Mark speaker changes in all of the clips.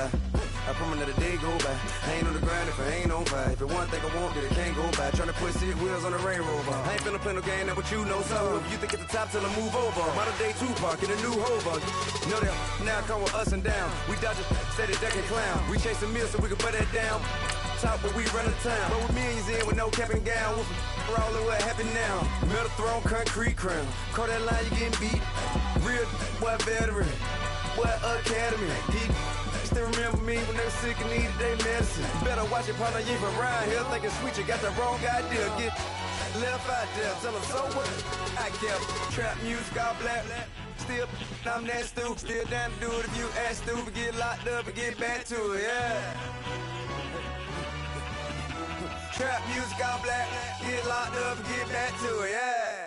Speaker 1: lie. I promise that a day go by. I ain't on the grind if I ain't on fire. If it one thing I want, then it can't go by. Tryna put 6 wheels on the Range Rover. I ain't finna play no game, that what you know. So if you think it's the top, tell them move over. Modern day Tupac in a new Hova. Know that now come with us and down. We dodge a steady deck and clown. We chase a meal so we can put that down. Top, but we run the town. But with millions in with no cap and gown. We're all in what happened now. Metal throne, concrete crown. Call that line, you getting beat. Real, what veteran. What academy. He still remember me when they were sick and needed their medicine. Better watch it, partner, you from around here thinking sweet, you got the wrong idea. Get left out there, tell them so what? I kept trap music all black. Still, I'm that stupid. Still down to do it if you ask stupid. Get locked up and get back to it, yeah. Trap music all black. Get locked up and get back to it, yeah.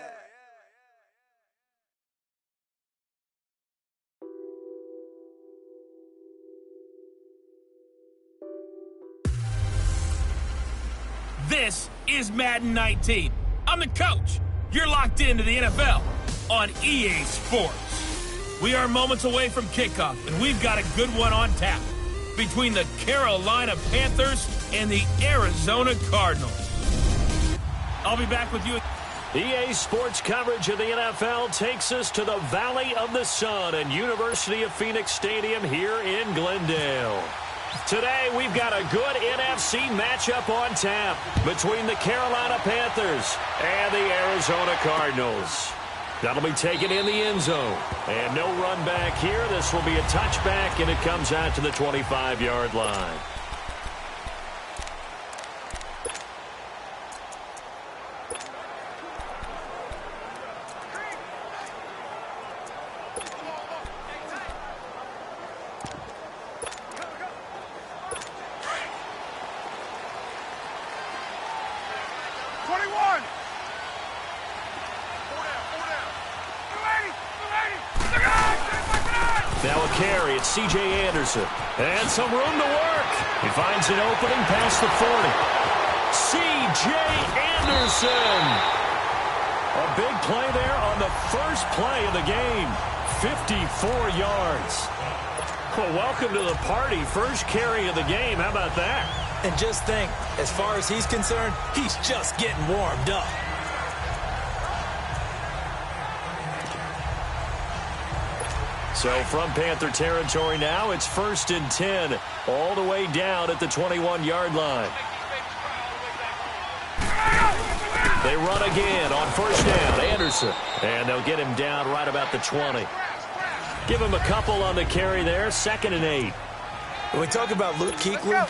Speaker 2: This is Madden 19. I'm the coach. You're locked into the NFL on EA Sports. We are moments away from kickoff, and we've got a good one on tap between the Carolina Panthers and the Arizona Cardinals. I'll be back with you.
Speaker 3: EA Sports coverage of the NFL takes us to the Valley of the Sun and University of Phoenix Stadium here in Glendale. Today, we've got a good NFC matchup on tap between the Carolina Panthers and the Arizona Cardinals. That'll be taken in the end zone. And no run back here. This will be a touchback, and it comes out to the 25-yard line. Now a carry, it's C.J. Anderson. And some room to work. He finds an opening past the 40. C.J. Anderson. A big play there on the first play of the game. 54 yards. Well, welcome to the party. First carry of the game. How about that?
Speaker 4: And just think, as far as he's concerned, he's just getting warmed up.
Speaker 3: So from Panther territory now, it's 1st and 10, all the way down at the 21-yard line. They run again on first down, Anderson. And they'll get him down right about the 20. Give him a couple on the carry there, 2nd and 8.
Speaker 4: When we talk about Luke Kuechly,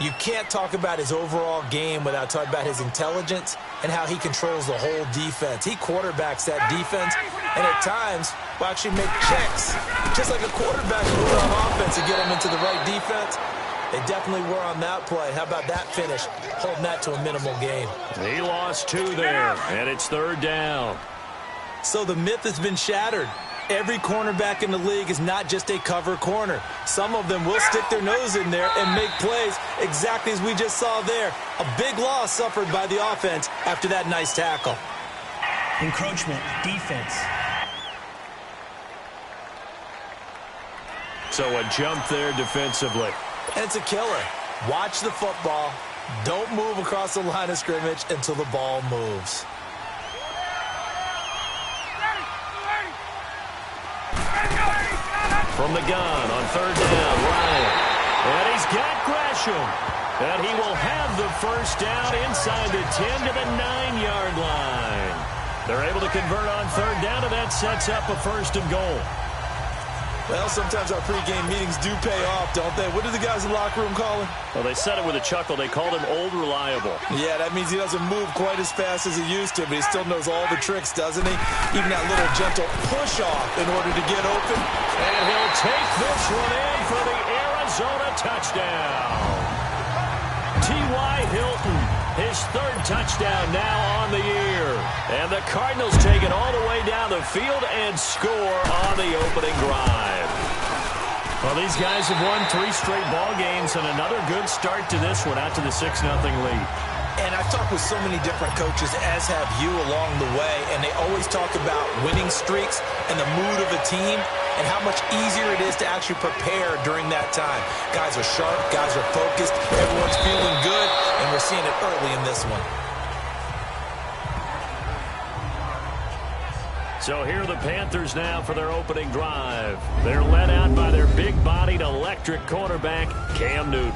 Speaker 4: you can't talk about his overall game without talking about his intelligence and how he controls the whole defense. He quarterbacks that defense, and at times will actually make checks, just like a quarterback would on offense to get him into the right defense. They definitely were on that play. How about that finish, holding that to a minimal gain?
Speaker 3: He lost 2 there, and it's 3rd down.
Speaker 4: So the myth has been shattered. Every cornerback in the league is not just a cover corner. Some of them will stick their nose in there and make plays exactly as we just saw there. A big loss suffered by the offense after that nice tackle.
Speaker 5: Encroachment, defense.
Speaker 3: So a jump there defensively.
Speaker 4: And it's a killer. Watch the football. Don't move across the line of scrimmage until the ball moves.
Speaker 3: From the gun on 3rd down, Ryan. And he's got Gresham. And he will have the first down inside the 10 to the 9-yard line. They're able to convert on 3rd down, and that sets up a 1st and goal.
Speaker 4: Well, sometimes our pregame meetings do pay off, don't they? What do the guys in the locker room call him?
Speaker 3: Well, they said it with a chuckle. They called him Old Reliable.
Speaker 4: Yeah, that means he doesn't move quite as fast as he used to, but he still knows all the tricks, doesn't he? Even that little gentle push-off in order to get open.
Speaker 3: And he'll take this one in for the Arizona touchdown. T.Y. Hilton, his 3rd touchdown now on the year. And the Cardinals take it all the way down the field and score on the opening drive. Well, these guys have won 3 straight ball games and another good start to this one out to the 6-0 lead.
Speaker 4: And I've talked with so many different coaches, as have you along the way, and they always talk about winning streaks and the mood of a team. and how much easier it is to actually prepare during that time. Guys are sharp, guys are focused, everyone's feeling good, and we're seeing it early in this one.
Speaker 3: So here are the Panthers now for their opening drive. They're led out by their big-bodied electric quarterback, Cam Newton.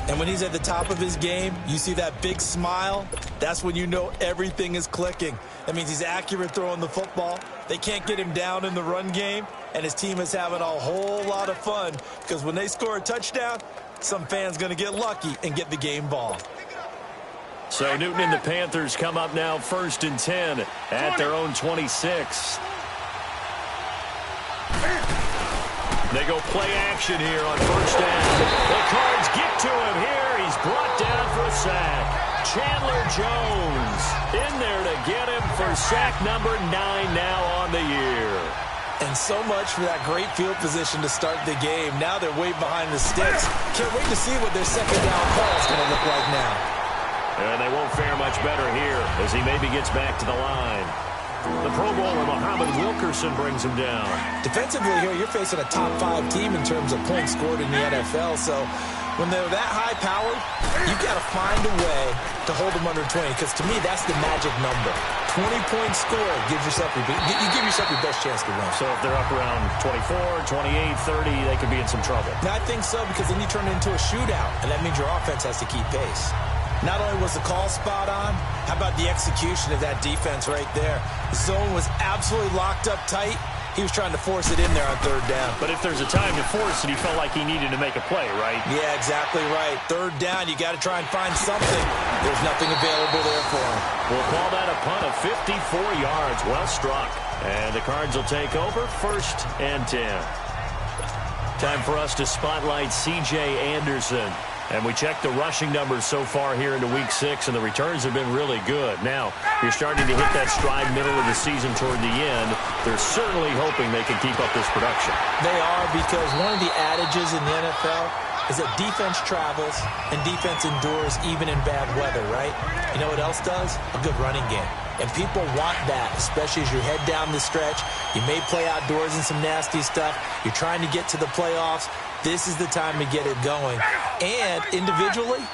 Speaker 4: And when he's at the top of his game, you see that big smile, that's when you know everything is clicking. That means he's accurate throwing the football. They can't get him down in the run game, and his team is having a whole lot of fun because when they score a touchdown, some fan's going to get lucky and get the game ball.
Speaker 3: So Newton and the Panthers come up now 1st and 10 at their own 26. They go play action here on 1st down. The Cards get to him here. He's brought down for a sack. Chandler Jones in there to get him for sack number 9 now on the year.
Speaker 4: And so much for that great field position to start the game. Now they're way behind the sticks. Can't wait to see what their 2nd down call is going to look like now.
Speaker 3: And they won't fare much better here as he maybe gets back to the line. The Pro Bowler Muhammad Wilkerson brings him down.
Speaker 4: Defensively here, you're facing a top 5 team in terms of points scored in the NFL. So when they're that high-powered, you've got to find a way to hold them under 20. Because to me, that's the magic number. 20 points scored gives yourself you give yourself your best chance to win.
Speaker 3: So if they're up around 24, 28, 30, they could be in some trouble.
Speaker 4: Now, I think so because then you turn it into a shootout, and that means your offense has to keep pace. Not only was the call spot on, how about the execution of that defense right there? The zone was absolutely locked up tight. He was trying to force it in there on 3rd down.
Speaker 3: But if there's a time to force it, he felt like he needed to make a play, right?
Speaker 4: Yeah, exactly right. 3rd down, you got to try and find something. There's nothing available there for him.
Speaker 3: We'll call that a punt of 54 yards. Well struck. And the Cards will take over 1st and 10. Time for us to spotlight C.J. Anderson. And we checked the rushing numbers so far here into Week 6, and the returns have been really good. Now, you're starting to hit that stride middle of the season toward the end. They're certainly hoping they can keep up this production.
Speaker 4: They are, because one of the adages in the NFL is that defense travels and defense endures even in bad weather, right? You know what else does? A good running game. And people want that, especially as you head down the stretch. You may play outdoors in some nasty stuff. You're trying to get to the playoffs. This is the time to get it going. And individually,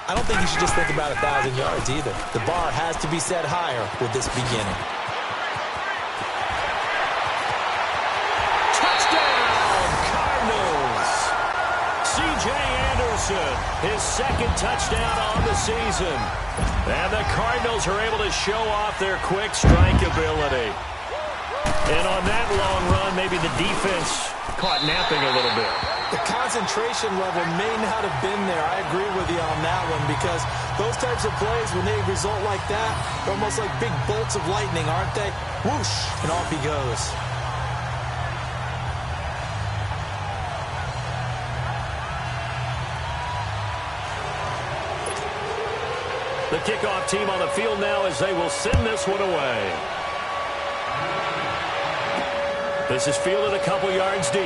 Speaker 4: I don't think you should just think about 1,000 yards either. The bar has to be set higher with this beginning.
Speaker 3: Touchdown, Cardinals! C.J. Anderson, his 2nd touchdown on the season. And the Cardinals are able to show off their quick strike ability. And on that long run, maybe the defense caught napping a little bit.
Speaker 4: The concentration level may not have been there. I agree with you on that one because those types of plays, when they result like that, they're almost like big bolts of lightning, aren't they? Whoosh, and off he goes.
Speaker 3: The kickoff team on the field now as they will send this one away. This is fielded a couple yards deep.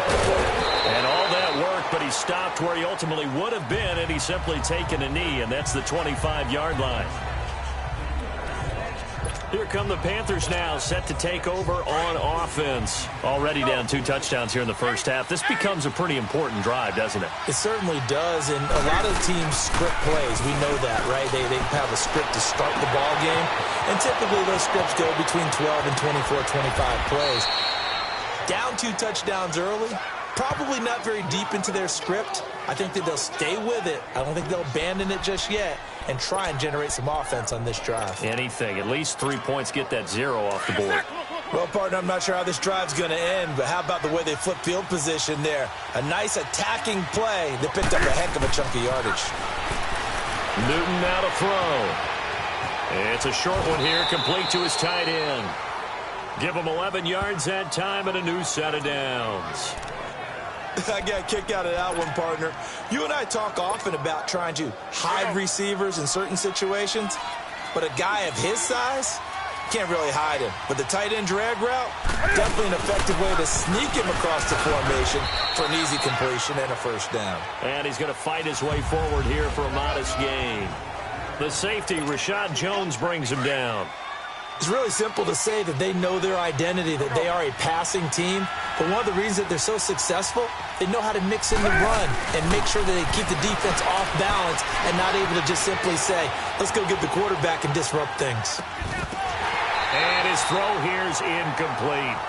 Speaker 3: And all that work, but he stopped where he ultimately would have been, and he's simply taken a knee, and that's the 25-yard line. Here come the Panthers now, set to take over on offense. Already down 2 touchdowns here in the first half. This becomes a pretty important drive, doesn't it?
Speaker 4: It certainly does, and a lot of teams script plays. We know that, right? They have a script to start the ball game, and typically those scripts go between 12 and 24, 25 plays. Down 2 touchdowns early, probably not very deep into their script. I think that they'll stay with it. I don't think they'll abandon it just yet and try and generate some offense on this drive.
Speaker 3: Anything. At least 3 points, get that 0 off the board.
Speaker 4: Well, partner, I'm not sure how this drive's going to end, but how about the way they flip field position there? A nice attacking play that picked up a heck of a chunk of yardage.
Speaker 3: Newton now to throw. It's a short one here, complete to his tight end. Give him 11 yards that time and a new set of downs.
Speaker 4: I got a kick out of that one, partner. You and I talk often about trying to hide receivers in certain situations, but a guy of his size can't really hide him. But the tight end drag route, definitely an effective way to sneak him across the formation for an easy completion and a first down.
Speaker 3: And he's going to fight his way forward here for a modest gain. The safety, Rashad Jones, brings him down.
Speaker 4: It's really simple to say that they know their identity, that they are a passing team. But one of the reasons that they're so successful, they know how to mix in the run and make sure that they keep the defense off balance and not able to just simply say, let's go get the quarterback and disrupt things.
Speaker 3: And his throw here is incomplete.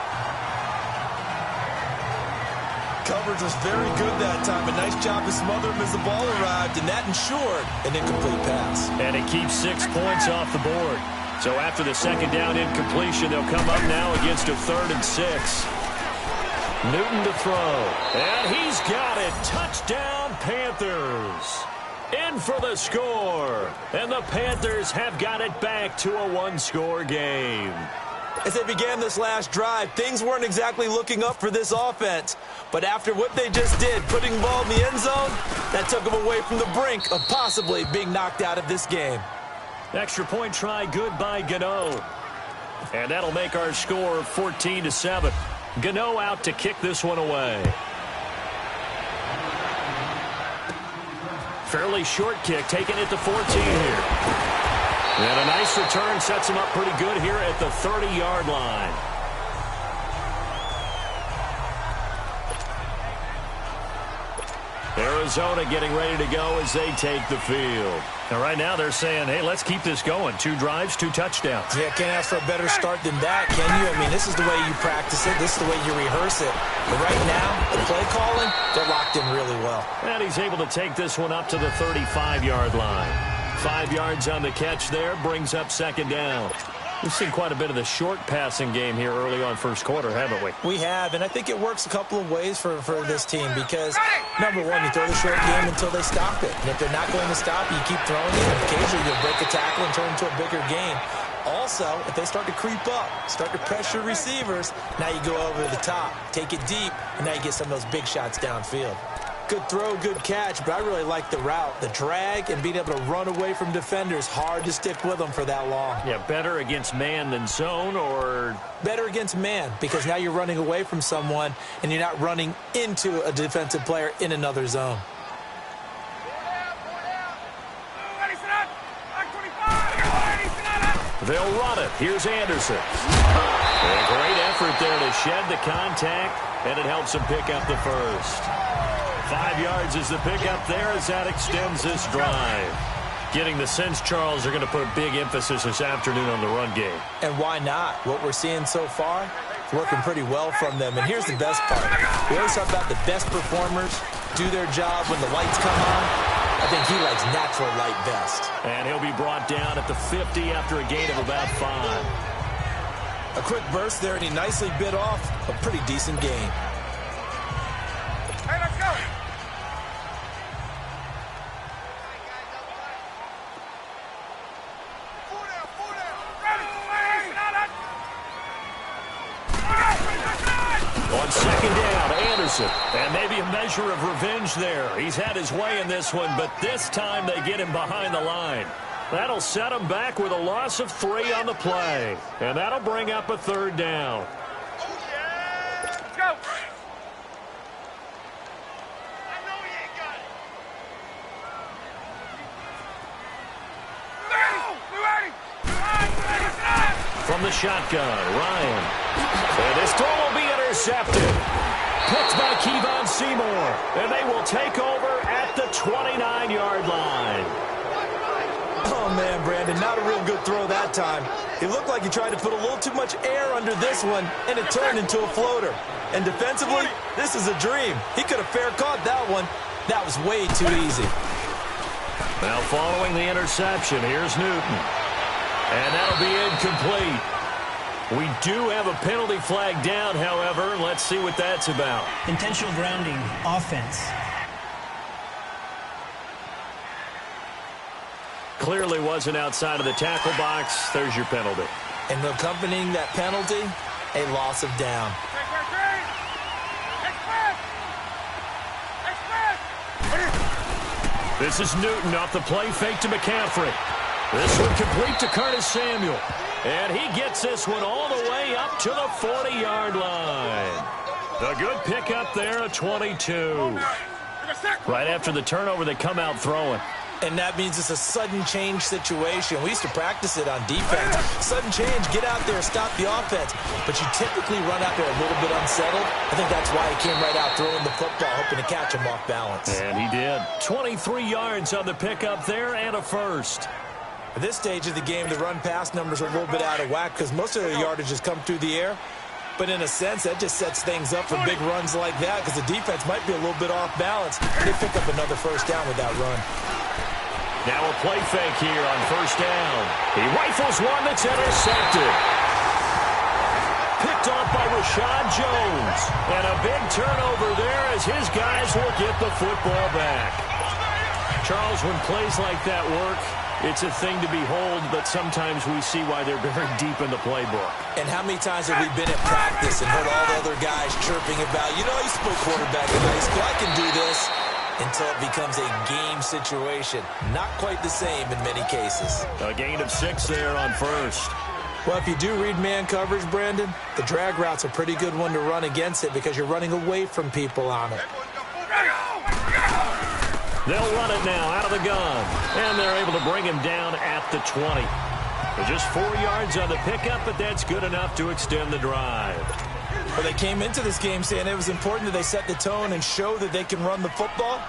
Speaker 4: Coverage was very good that time. A nice job to smother him as the ball arrived, and that ensured an incomplete pass.
Speaker 3: And it keeps 6 points off the board. So after the second down incompletion, they'll come up now against a 3rd and 6. Newton to throw. And he's got it. Touchdown, Panthers. In for the score. And the Panthers have got it back to a 1-score game.
Speaker 4: As they began this last drive, things weren't exactly looking up for this offense. But after what they just did, putting the ball in the end zone, that took them away from the brink of possibly being knocked out of this game.
Speaker 3: Extra point try good by Gano. And that'll make our score 14-7. Gano out to kick this one away. Fairly short kick, taking it to 14 here. And a nice return sets him up pretty good here at the 30-yard line. Arizona getting ready to go as they take the field. And right now they're saying, hey, let's keep this going. 2 drives, 2 touchdowns.
Speaker 4: Yeah, can't ask for a better start than that, can you? I mean, this is the way you practice it. This is the way you rehearse it. But right now, the play calling, they're locked in really well.
Speaker 3: And he's able to take this one up to the 35-yard line. 5 yards on the catch there, brings up 2nd down. We've seen quite a bit of the short passing game here early on first quarter, haven't we?
Speaker 4: We have, and I think it works a couple of ways for this team because, number one, you throw the short game until they stop it. And if they're not going to stop it, you keep throwing it, and occasionally you'll break a tackle and turn it into a bigger game. Also, if they start to creep up, start to pressure receivers, now you go over the top, take it deep, and now you get some of those big shots downfield. Good throw, good catch, but I really like the route. The drag and being able to run away from defenders, hard to stick with them for that long.
Speaker 3: Yeah, better against man than zone, or?
Speaker 4: Better against man, because now you're running away from someone and you're not running into a defensive player in another zone.
Speaker 3: They'll run it. Here's Anderson. A great effort there to shed the contact, and it helps him pick up the first. 5 yards is the pickup there as that extends this drive. Getting the sense, Charles, are going to put a big emphasis this afternoon on the run game.
Speaker 4: And why not? What we're seeing so far, working pretty well from them. And here's the best part. We always talk about the best performers do their job when the lights come on. I think he likes natural light best.
Speaker 3: And he'll be brought down at the 50 after a gain of about 5.
Speaker 4: A quick burst there, and he nicely bit off a pretty decent gain.
Speaker 1: Hey, let's go!
Speaker 3: On 2nd down, Anderson. And maybe a measure of revenge there. He's had his way in this one, but this time they get him behind the line. That'll set him back with a loss of 3 on the play. And that'll bring up a 3rd down.
Speaker 1: Let's go!
Speaker 3: From the shotgun, Ryan. And this throw will be intercepted. Picked by Kevon Seymour. And they will take over at the 29-yard line.
Speaker 4: Oh, man, Brandon, not a real good throw that time. It looked like he tried to put a little too much air under this one, and it turned into a floater. And defensively, this is a dream. He could have fair caught that one. That was way too easy.
Speaker 3: Now following the interception, here's Newton. And that'll be incomplete. We do have a penalty flag down, however. Let's see what that's about.
Speaker 5: Intentional grounding, offense.
Speaker 3: Clearly wasn't outside of the tackle box. There's your penalty.
Speaker 4: And accompanying that penalty, a loss of down.
Speaker 3: This is Newton off the play fake to McCaffrey. This one complete to Curtis Samuel. And he gets this one all the way up to the 40-yard line. A good pickup there, a 22. Right after the turnover, they come out throwing.
Speaker 4: And that means it's a sudden change situation. We used to practice it on defense. Sudden change, get out there, stop the offense. But you typically run out there a little bit unsettled. I think that's why he came right out throwing the football, hoping to catch him off balance.
Speaker 3: And he did. 23 yards on the pickup there and a first.
Speaker 4: At this stage of the game, the run-pass numbers are a little bit out of whack because most of the yardage has come through the air. But in a sense, that just sets things up for big runs like that because the defense might be a little bit off balance. They pick up another first down with that run.
Speaker 3: Now a play fake here on first down. He rifles one that's intercepted. Picked off by Rashad Jones. And a big turnover there as his guys will get the football back. Charles, when plays like that work, it's a thing to behold, but sometimes we see why they're very deep in the playbook.
Speaker 4: And how many times have we been at practice and heard all the other guys chirping about, you know, I used to play quarterback in high school, I can do this, until it becomes a game situation. Not quite the same in many cases.
Speaker 3: A gain of 6 there on first.
Speaker 4: Well, if you do read man coverage, Brandon, the drag route's a pretty good one to run against it because you're running away from people on it.
Speaker 3: They'll run it now out of the gun. And they're able to bring him down at the 20. Just 4 yards on the pickup, but that's good enough to extend the drive.
Speaker 4: Well, they came into this game saying it was important that they set the tone and show that they can run the football.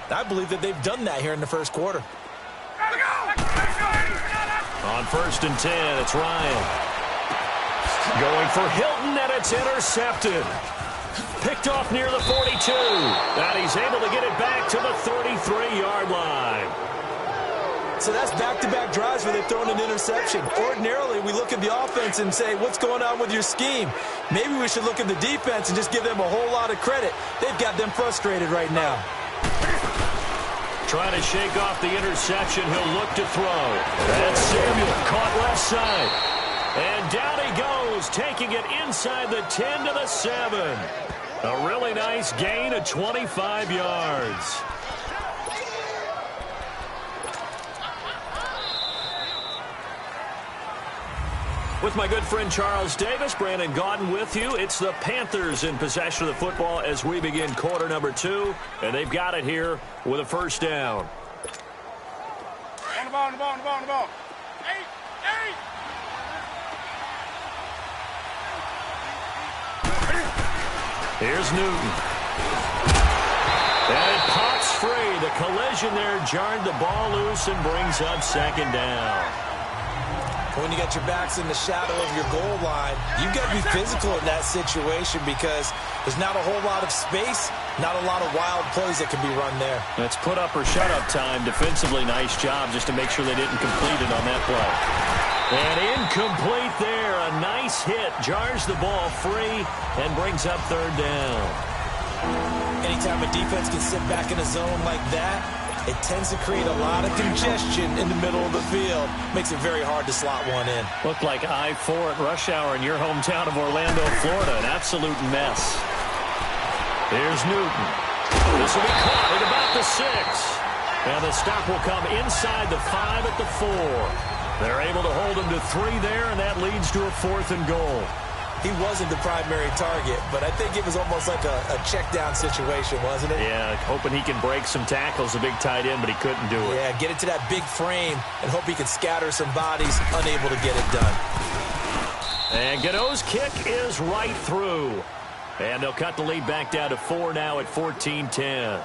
Speaker 4: I believe that they've done that here in the first quarter.
Speaker 3: On first and 10, it's Ryan. Going for Hilton, and it's intercepted. Picked off near the 42. And he's able to get it back to the 33-yard line.
Speaker 4: So that's back-to-back drives where they've thrown an interception. Ordinarily, we look at the offense and say, what's going on with your scheme? Maybe we should look at the defense and just give them a whole lot of credit. They've got them frustrated right now.
Speaker 3: Trying to shake off the interception. He'll look to throw. And Samuel caught left side. And down he goes, taking it inside the 10 to the 7. A really nice gain of 25 yards. With my good friend Charles Davis, Brandon Gaudin with you. It's the Panthers in possession of the football as we begin quarter number 2. And they've got it here with a first down.
Speaker 6: On the ball, on the ball, on the ball, on the ball. Eight.
Speaker 3: Here's Newton. And it pops free. The collision there jarred the ball loose and brings up second down.
Speaker 4: When you got your backs in the shadow of your goal line, you've got to be physical in that situation because there's not a whole lot of space, not a lot of wild plays that can be run there.
Speaker 3: That's put up or shut up time. Defensively, nice job just to make sure they didn't complete it on that play. And incomplete there. A nice hit. Jars the ball free and brings up third down.
Speaker 4: Anytime a defense can sit back in a zone like that, it tends to create a lot of congestion in the middle of the field. Makes it very hard to slot one in.
Speaker 3: Looked like I-4 at rush hour in your hometown of Orlando, Florida. An absolute mess. Here's Newton. This will be caught at about the 6. And the stop will come inside the 5 at the 4. They're able to hold him to 3 there, and that leads to a 4th and goal.
Speaker 4: He wasn't the primary target, but I think it was almost like a check-down situation, wasn't it?
Speaker 3: Yeah, hoping he can break some tackles, a big tight end, but he couldn't do it.
Speaker 4: Yeah, get it to that big frame and hope he can scatter some bodies, unable to get it done.
Speaker 3: And Gano's kick is right through. And they'll cut the lead back down to 4 now at 14-10.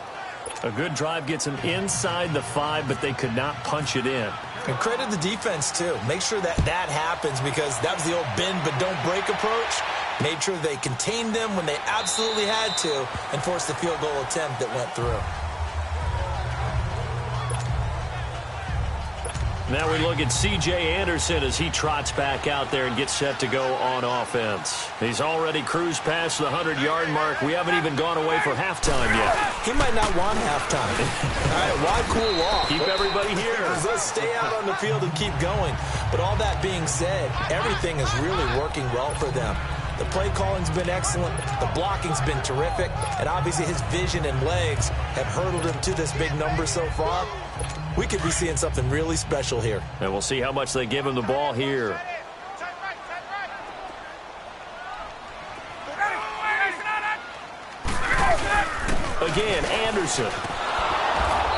Speaker 3: A good drive gets them inside the 5, but they could not punch it in.
Speaker 4: And credit the defense, too. Make sure that happens because that was the old bend but don't break approach. Made sure they contained them when they absolutely had to and forced the field goal attempt that went through.
Speaker 3: Now we look at C.J. Anderson as he trots back out there and gets set to go on offense. He's already cruised past the 100-yard mark. We haven't even gone away for halftime yet.
Speaker 4: He might not want halftime. All right, why cool off?
Speaker 3: Keep everybody here.
Speaker 4: Let's stay out on the field and keep going. But all that being said, everything is really working well for them. The play calling's been excellent. The blocking's been terrific. And obviously his vision and legs have hurdled him to this big number so far. We could be seeing something really special here.
Speaker 3: And we'll see how much they give him the ball here. Again, Anderson.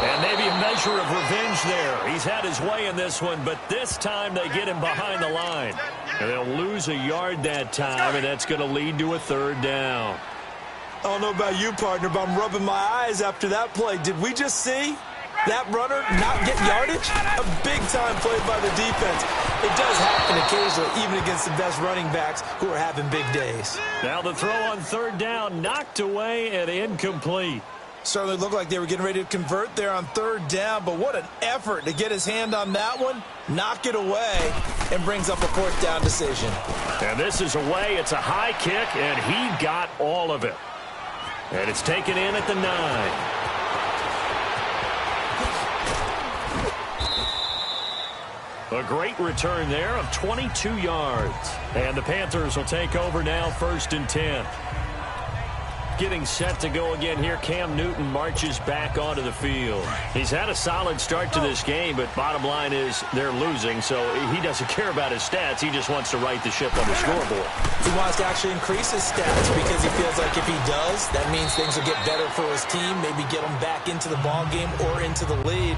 Speaker 3: And maybe a measure of revenge there. He's had his way in this one, but this time they get him behind the line. And they'll lose a yard that time, and that's going to lead to a third down.
Speaker 4: I don't know about you, partner, but I'm rubbing my eyes after that play. Did we just see that runner not get yardage? A big-time play by the defense. It does happen occasionally, even against the best running backs who are having big days.
Speaker 3: Now the throw on third down, knocked away and incomplete.
Speaker 4: Certainly looked like they were getting ready to convert there on third down, but what an effort to get his hand on that one, knock it away, and brings up a fourth down decision.
Speaker 3: And this is away. It's a high kick, and he got all of it. And it's taken in at the 9. A great return there of 22 yards. And the Panthers will take over now, 1st and 10. Getting set to go again here, Cam Newton marches back onto the field. He's had a solid start to this game, but bottom line is they're losing, so he doesn't care about his stats. He just wants to right the ship on the scoreboard.
Speaker 4: He wants to actually increase his stats because he feels like if he does, that means things will get better for his team, maybe get them back into the ball game or into the lead.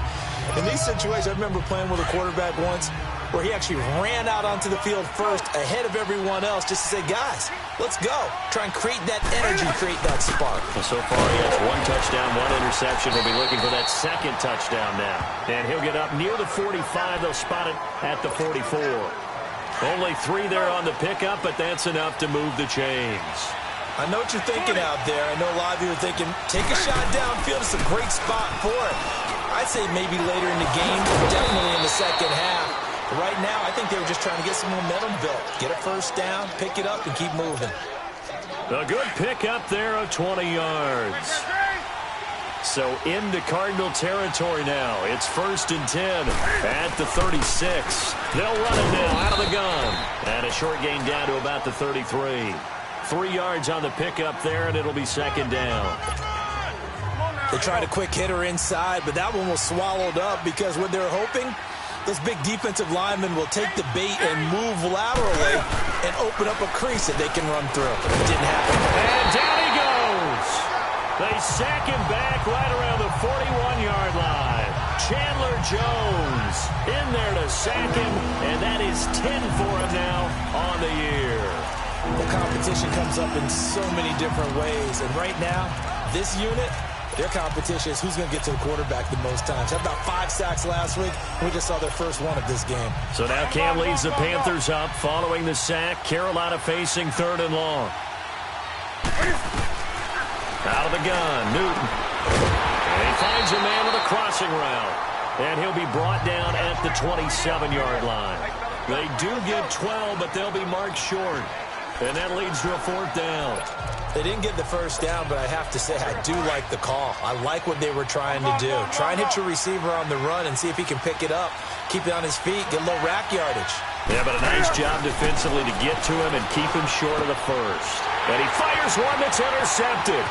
Speaker 4: In these situations, I remember playing with a quarterback once where he actually ran out onto the field first ahead of everyone else just to say, guys, let's go. Try and create that energy, create that spark.
Speaker 3: Well, so far he has 1 touchdown, 1 interception. He'll be looking for that 2nd touchdown now. And he'll get up near the 45. They'll spot it at the 44. Only 3 there on the pickup, but that's enough to move the chains.
Speaker 4: I know what you're thinking out there. I know a lot of you are thinking, take a shot downfield. It's a great spot for it. I'd say maybe later in the game, definitely in the second half. Right now, I think they were just trying to get some momentum built. Get a first down, pick it up, and keep moving.
Speaker 3: A good pickup there of 20 yards. So into Cardinal territory now. It's 1st and 10 at the 36. They'll run it now out of the gun. And a short gain down to about the 33. 3 yards on the pickup there, and it'll be 2nd down.
Speaker 4: They tried a quick hitter inside, but that one was swallowed up because what they're hoping, those big defensive linemen will take the bait and move laterally and open up a crease that they can run through. It didn't happen.
Speaker 3: And down he goes. They sack him back right around the 41-yard line. Chandler Jones in there to sack him, and that is 10 for him now on the year.
Speaker 4: The competition comes up in so many different ways, and right now, this unit, their competition is who's going to get to the quarterback the most times. Had about 5 sacks last week, and we just saw their first one of this game.
Speaker 3: So now Cam leads the Panthers up following the sack. Carolina facing 3rd and long. Out of the gun, Newton. And he finds a man with a crossing route. And he'll be brought down at the 27-yard line. They do get 12, but they'll be marked short. And that leads to a 4th down.
Speaker 4: They didn't get the first down, but I have to say I do like the call. I like what they were trying to do. Try and hit your receiver on the run and see if he can pick it up, keep it on his feet, get a little rack yardage.
Speaker 3: Yeah, but a nice job defensively to get to him and keep him short of the first. And he fires one that's intercepted.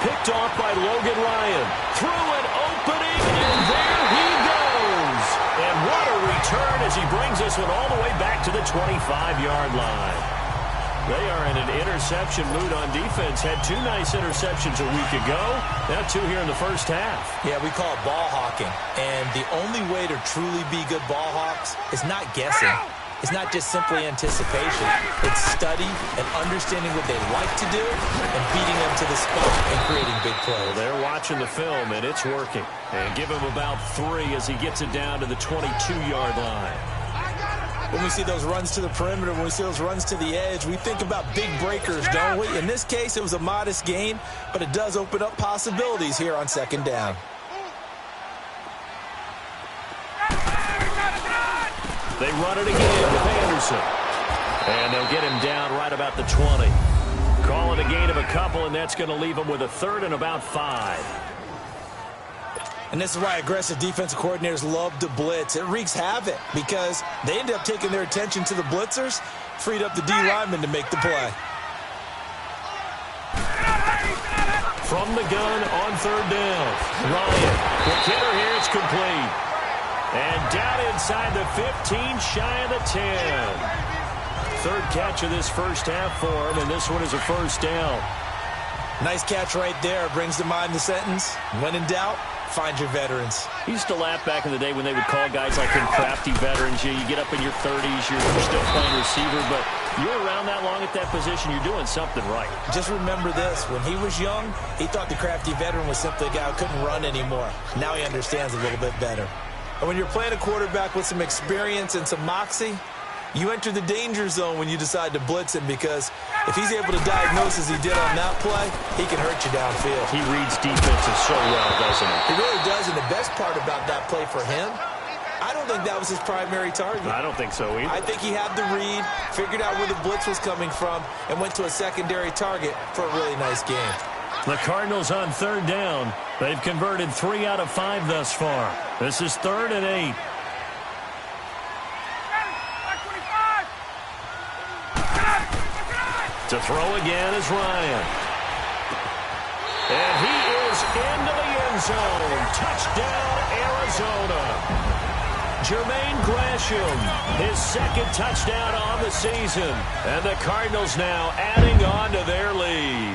Speaker 3: Picked off by Logan Ryan. Through an opening, and there he goes. And what a return as he brings this one all the way back to the 25-yard line. They are in an interception mood on defense. Had 2 nice interceptions a week ago. Now 2 here in the first half.
Speaker 4: Yeah, we call it ball hawking. And the only way to truly be good ball hawks is not guessing. It's not just simply anticipation. It's study and understanding what they like to do and beating them to the spot and creating big plays.
Speaker 3: Well, they're watching the film, and it's working. And give him about 3 as he gets it down to the 22-yard line.
Speaker 4: When we see those runs to the perimeter, when we see those runs to the edge, we think about big breakers, don't we? In this case, it was a modest gain, but it does open up possibilities here on 2nd down.
Speaker 3: They run it again with Anderson. And they'll get him down right about the 20. Call it a gain of a couple, and that's going to leave him with a 3rd and about 5.
Speaker 4: And this is why aggressive defensive coordinators love to blitz. It wreaks havoc because they end up taking their attention to the blitzers, freed up the D lineman to make the play.
Speaker 3: From the gun on 3rd down. Ryan, the hitter here is complete. And down inside the 15, shy of the 10. 3rd catch of this first half for him, and this one is a 1st down.
Speaker 4: Nice catch right there. Brings to mind the sentence, when in doubt, find your veterans.
Speaker 3: He used to laugh back in the day when they would call guys like him crafty veterans. You get up in your 30s, you're still playing receiver, but you're around that long at that position, you're doing something right.
Speaker 4: Just remember this. When he was young, he thought the crafty veteran was simply a guy who couldn't run anymore. Now he understands a little bit better. And when you're playing a quarterback with some experience and some moxie, you enter the danger zone when you decide to blitz him, because if he's able to diagnose as he did on that play, he can hurt you downfield.
Speaker 3: He reads defenses so well, doesn't he?
Speaker 4: He really does, and the best part about that play for him, I don't think that was his primary target.
Speaker 3: I don't think so either.
Speaker 4: I think he had the read, figured out where the blitz was coming from, and went to a secondary target for a really nice game.
Speaker 3: The Cardinals on third down. They've converted 3 out of 5 thus far. This is 3rd and 8. To throw again is Ryan. And he is into the end zone. Touchdown, Arizona. Jermaine Gresham, his 2nd touchdown on the season. And the Cardinals now adding on to their lead.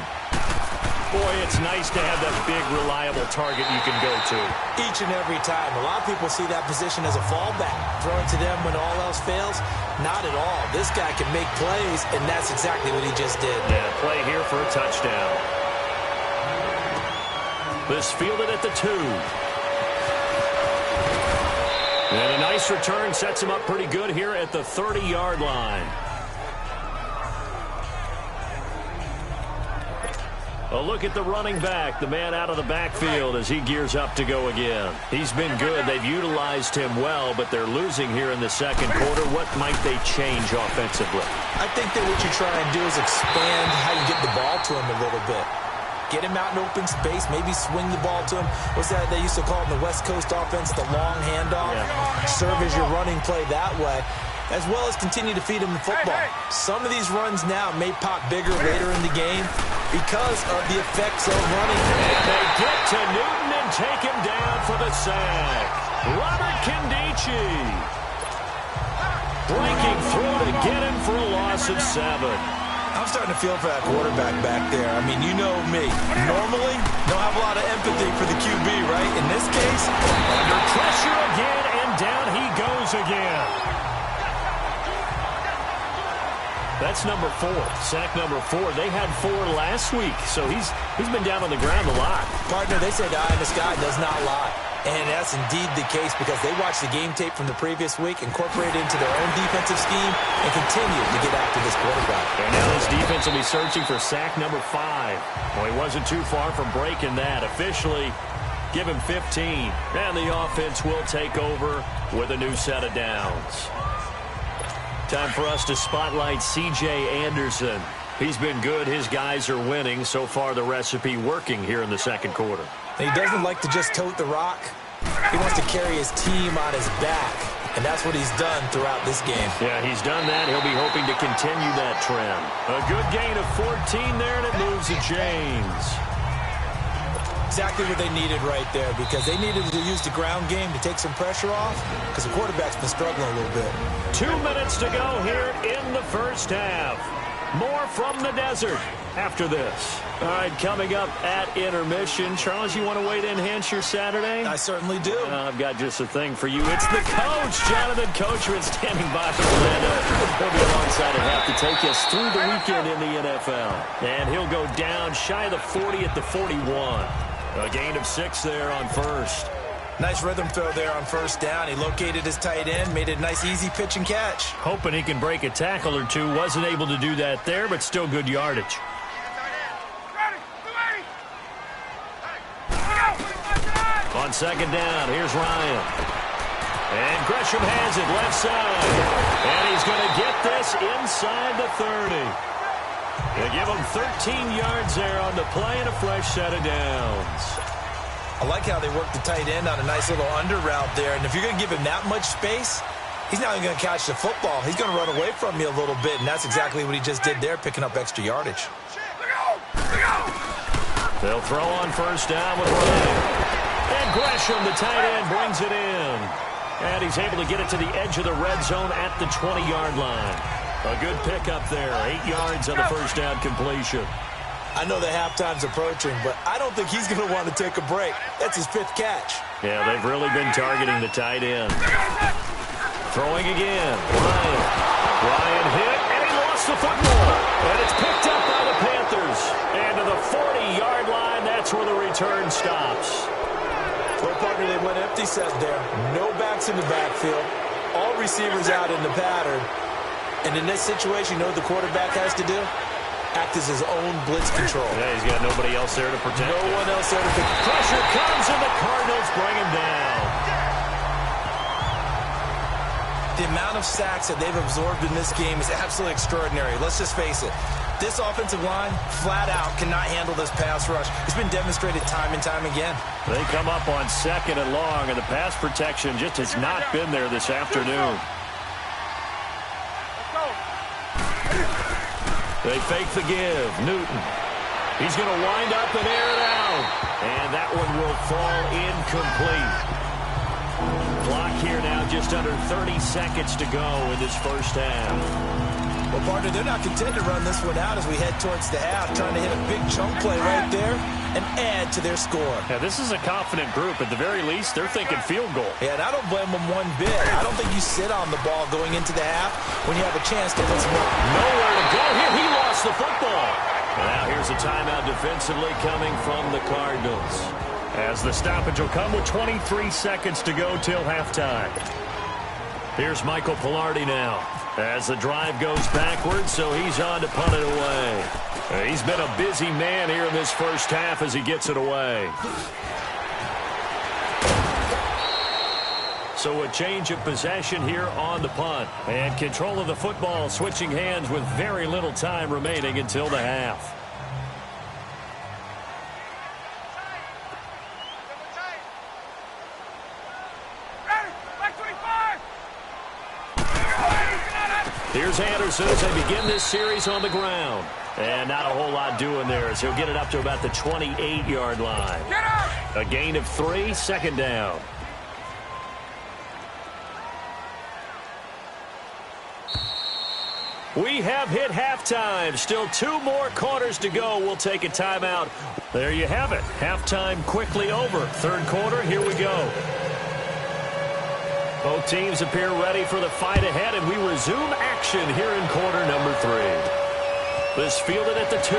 Speaker 3: Boy, it's nice to have that big, reliable target you can go to.
Speaker 4: Each and every time. A lot of people see that position as a fallback. Throw it to them when all else fails. Not at all. This guy can make plays, and that's exactly what he just did.
Speaker 3: Yeah, play here for a touchdown. This fielded at the 2. And a nice return sets him up pretty good here at the 30-yard line. A look at the running back, the man out of the backfield as he gears up to go again. He's been good. They've utilized him well, but they're losing here in the second quarter. What might they change offensively?
Speaker 4: I think that what you try and do is expand how you get the ball to him a little bit. Get him out in open space, maybe swing the ball to him. What's that they used to call in the West Coast offense, the long handoff? Yeah. Serve as your running play that way, as well as continue to feed him the football. Some of these runs now may pop bigger later in the game because of the effects of running.
Speaker 3: And they get to Newton and take him down for the sack. Robert Kindici breaking through to get him for a loss of 7.
Speaker 4: I'm starting to feel for that quarterback back there. I mean, you know me. Normally, don't have a lot of empathy for the QB, right? In this case,
Speaker 3: under pressure again, and down he goes again. That's number 4, sack number 4. They had 4 last week, so he's been down on the ground a lot.
Speaker 4: Partner, they say the eye in the sky does not lie. And that's indeed the case because they watched the game tape from the previous week, incorporated it into their own defensive scheme, and continue to get after this quarterback.
Speaker 3: And now this defense will be searching for sack number 5. Well, he wasn't too far from breaking that. Officially, give him 15. And the offense will take over with a new set of downs. Time for us to spotlight C.J. Anderson. He's been good. His guys are winning. So far, the recipe working here in the second quarter.
Speaker 4: He doesn't like to just tote the rock. He wants to carry his team on his back, and that's what he's done throughout this game.
Speaker 3: Yeah, he's done that. He'll be hoping to continue that trend. A good gain of 14 there, and it moves to James.
Speaker 4: Exactly what they needed right there, because they needed to use the ground game to take some pressure off, because the quarterback's been struggling a little bit.
Speaker 3: 2 minutes to go here in the first half. More from the desert after this. All right, coming up at intermission. Charles, you want to wait to enhance your Saturday?
Speaker 4: I certainly do.
Speaker 3: I've got just a thing for you. It's the coach, Jonathan Coachman, standing by from Orlando. He'll be alongside at half to take us through the weekend in the NFL. And he'll go down shy of the 40 at the 41. A gain of 6 there on first.
Speaker 4: Nice rhythm throw there on first down. He located his tight end, made it a nice easy pitch and catch.
Speaker 3: Hoping he can break a tackle or two. Wasn't able to do that there, but still good yardage. On second down, here's Ryan. And Gresham has it left side. And he's going to get this inside the 30. They give him 13 yards there on the play and a fresh set of downs.
Speaker 4: I like how they work the tight end on a nice little under route there. And if you're going to give him that much space, he's not even going to catch the football. He's going to run away from you a little bit, and that's exactly what he just did there, picking up extra yardage.
Speaker 3: They'll throw on first down with Ryan. And Gresham, the tight end, brings it in. And he's able to get it to the edge of the red zone at the 20-yard line. A good pickup there, 8 yards on the first down completion.
Speaker 4: I know the halftime's approaching, but I don't think he's going to want to take a break. That's his 5th catch.
Speaker 3: Yeah, they've really been targeting the tight end. Throwing again. Ryan hit, and he lost the football. And it's picked up by the Panthers. And to the 40-yard line, that's where the return stops.
Speaker 4: Well, partner, they went empty set there. No backs in the backfield. All receivers out in the pattern. And in this situation, you know what the quarterback has to do? Act as his own blitz control.
Speaker 3: Yeah, he's got nobody else there to protect him.
Speaker 4: No one else there to protect.
Speaker 3: Pressure comes, and the Cardinals bring him down.
Speaker 4: The amount of sacks that they've absorbed in this game is absolutely extraordinary. Let's just face it. This offensive line, flat out, cannot handle this pass rush. It's been demonstrated time and time again.
Speaker 3: They come up on 2nd and long, and the pass protection just has not been there this afternoon. They fake the give. Newton. He's going to wind up and air it out. And that one will fall incomplete. Clock here now just under 30 seconds to go in this first half.
Speaker 4: Well, partner, they're not content to run this one out as we head towards the half, trying to hit a big chunk play right there and add to their score.
Speaker 3: Yeah, this is a confident group. At the very least, they're thinking field goal.
Speaker 4: Yeah, and I don't blame them one bit. I don't think you sit on the ball going into the half when you have a chance to put some more.
Speaker 3: Nowhere to go here. He lost the football. Now here's a timeout defensively coming from the Cardinals. As the stoppage will come with 23 seconds to go till halftime. Here's Michael Pilardi now. As the drive goes backwards, so he's on to punt it away. He's been a busy man here in this first half as he gets it away. So a change of possession here on the punt. And control of the football switching hands with very little time remaining until the half. Here's Anderson as they begin this series on the ground. And not a whole lot doing there as he'll get it up to about the 28-yard line. A gain of 3, 2nd down. We have hit halftime. Still 2 more quarters to go. We'll take a timeout. There you have it. Halftime quickly over. 3rd quarter, here we go. Both teams appear ready for the fight ahead, and we resume action here in quarter number 3. This fielded at the 2.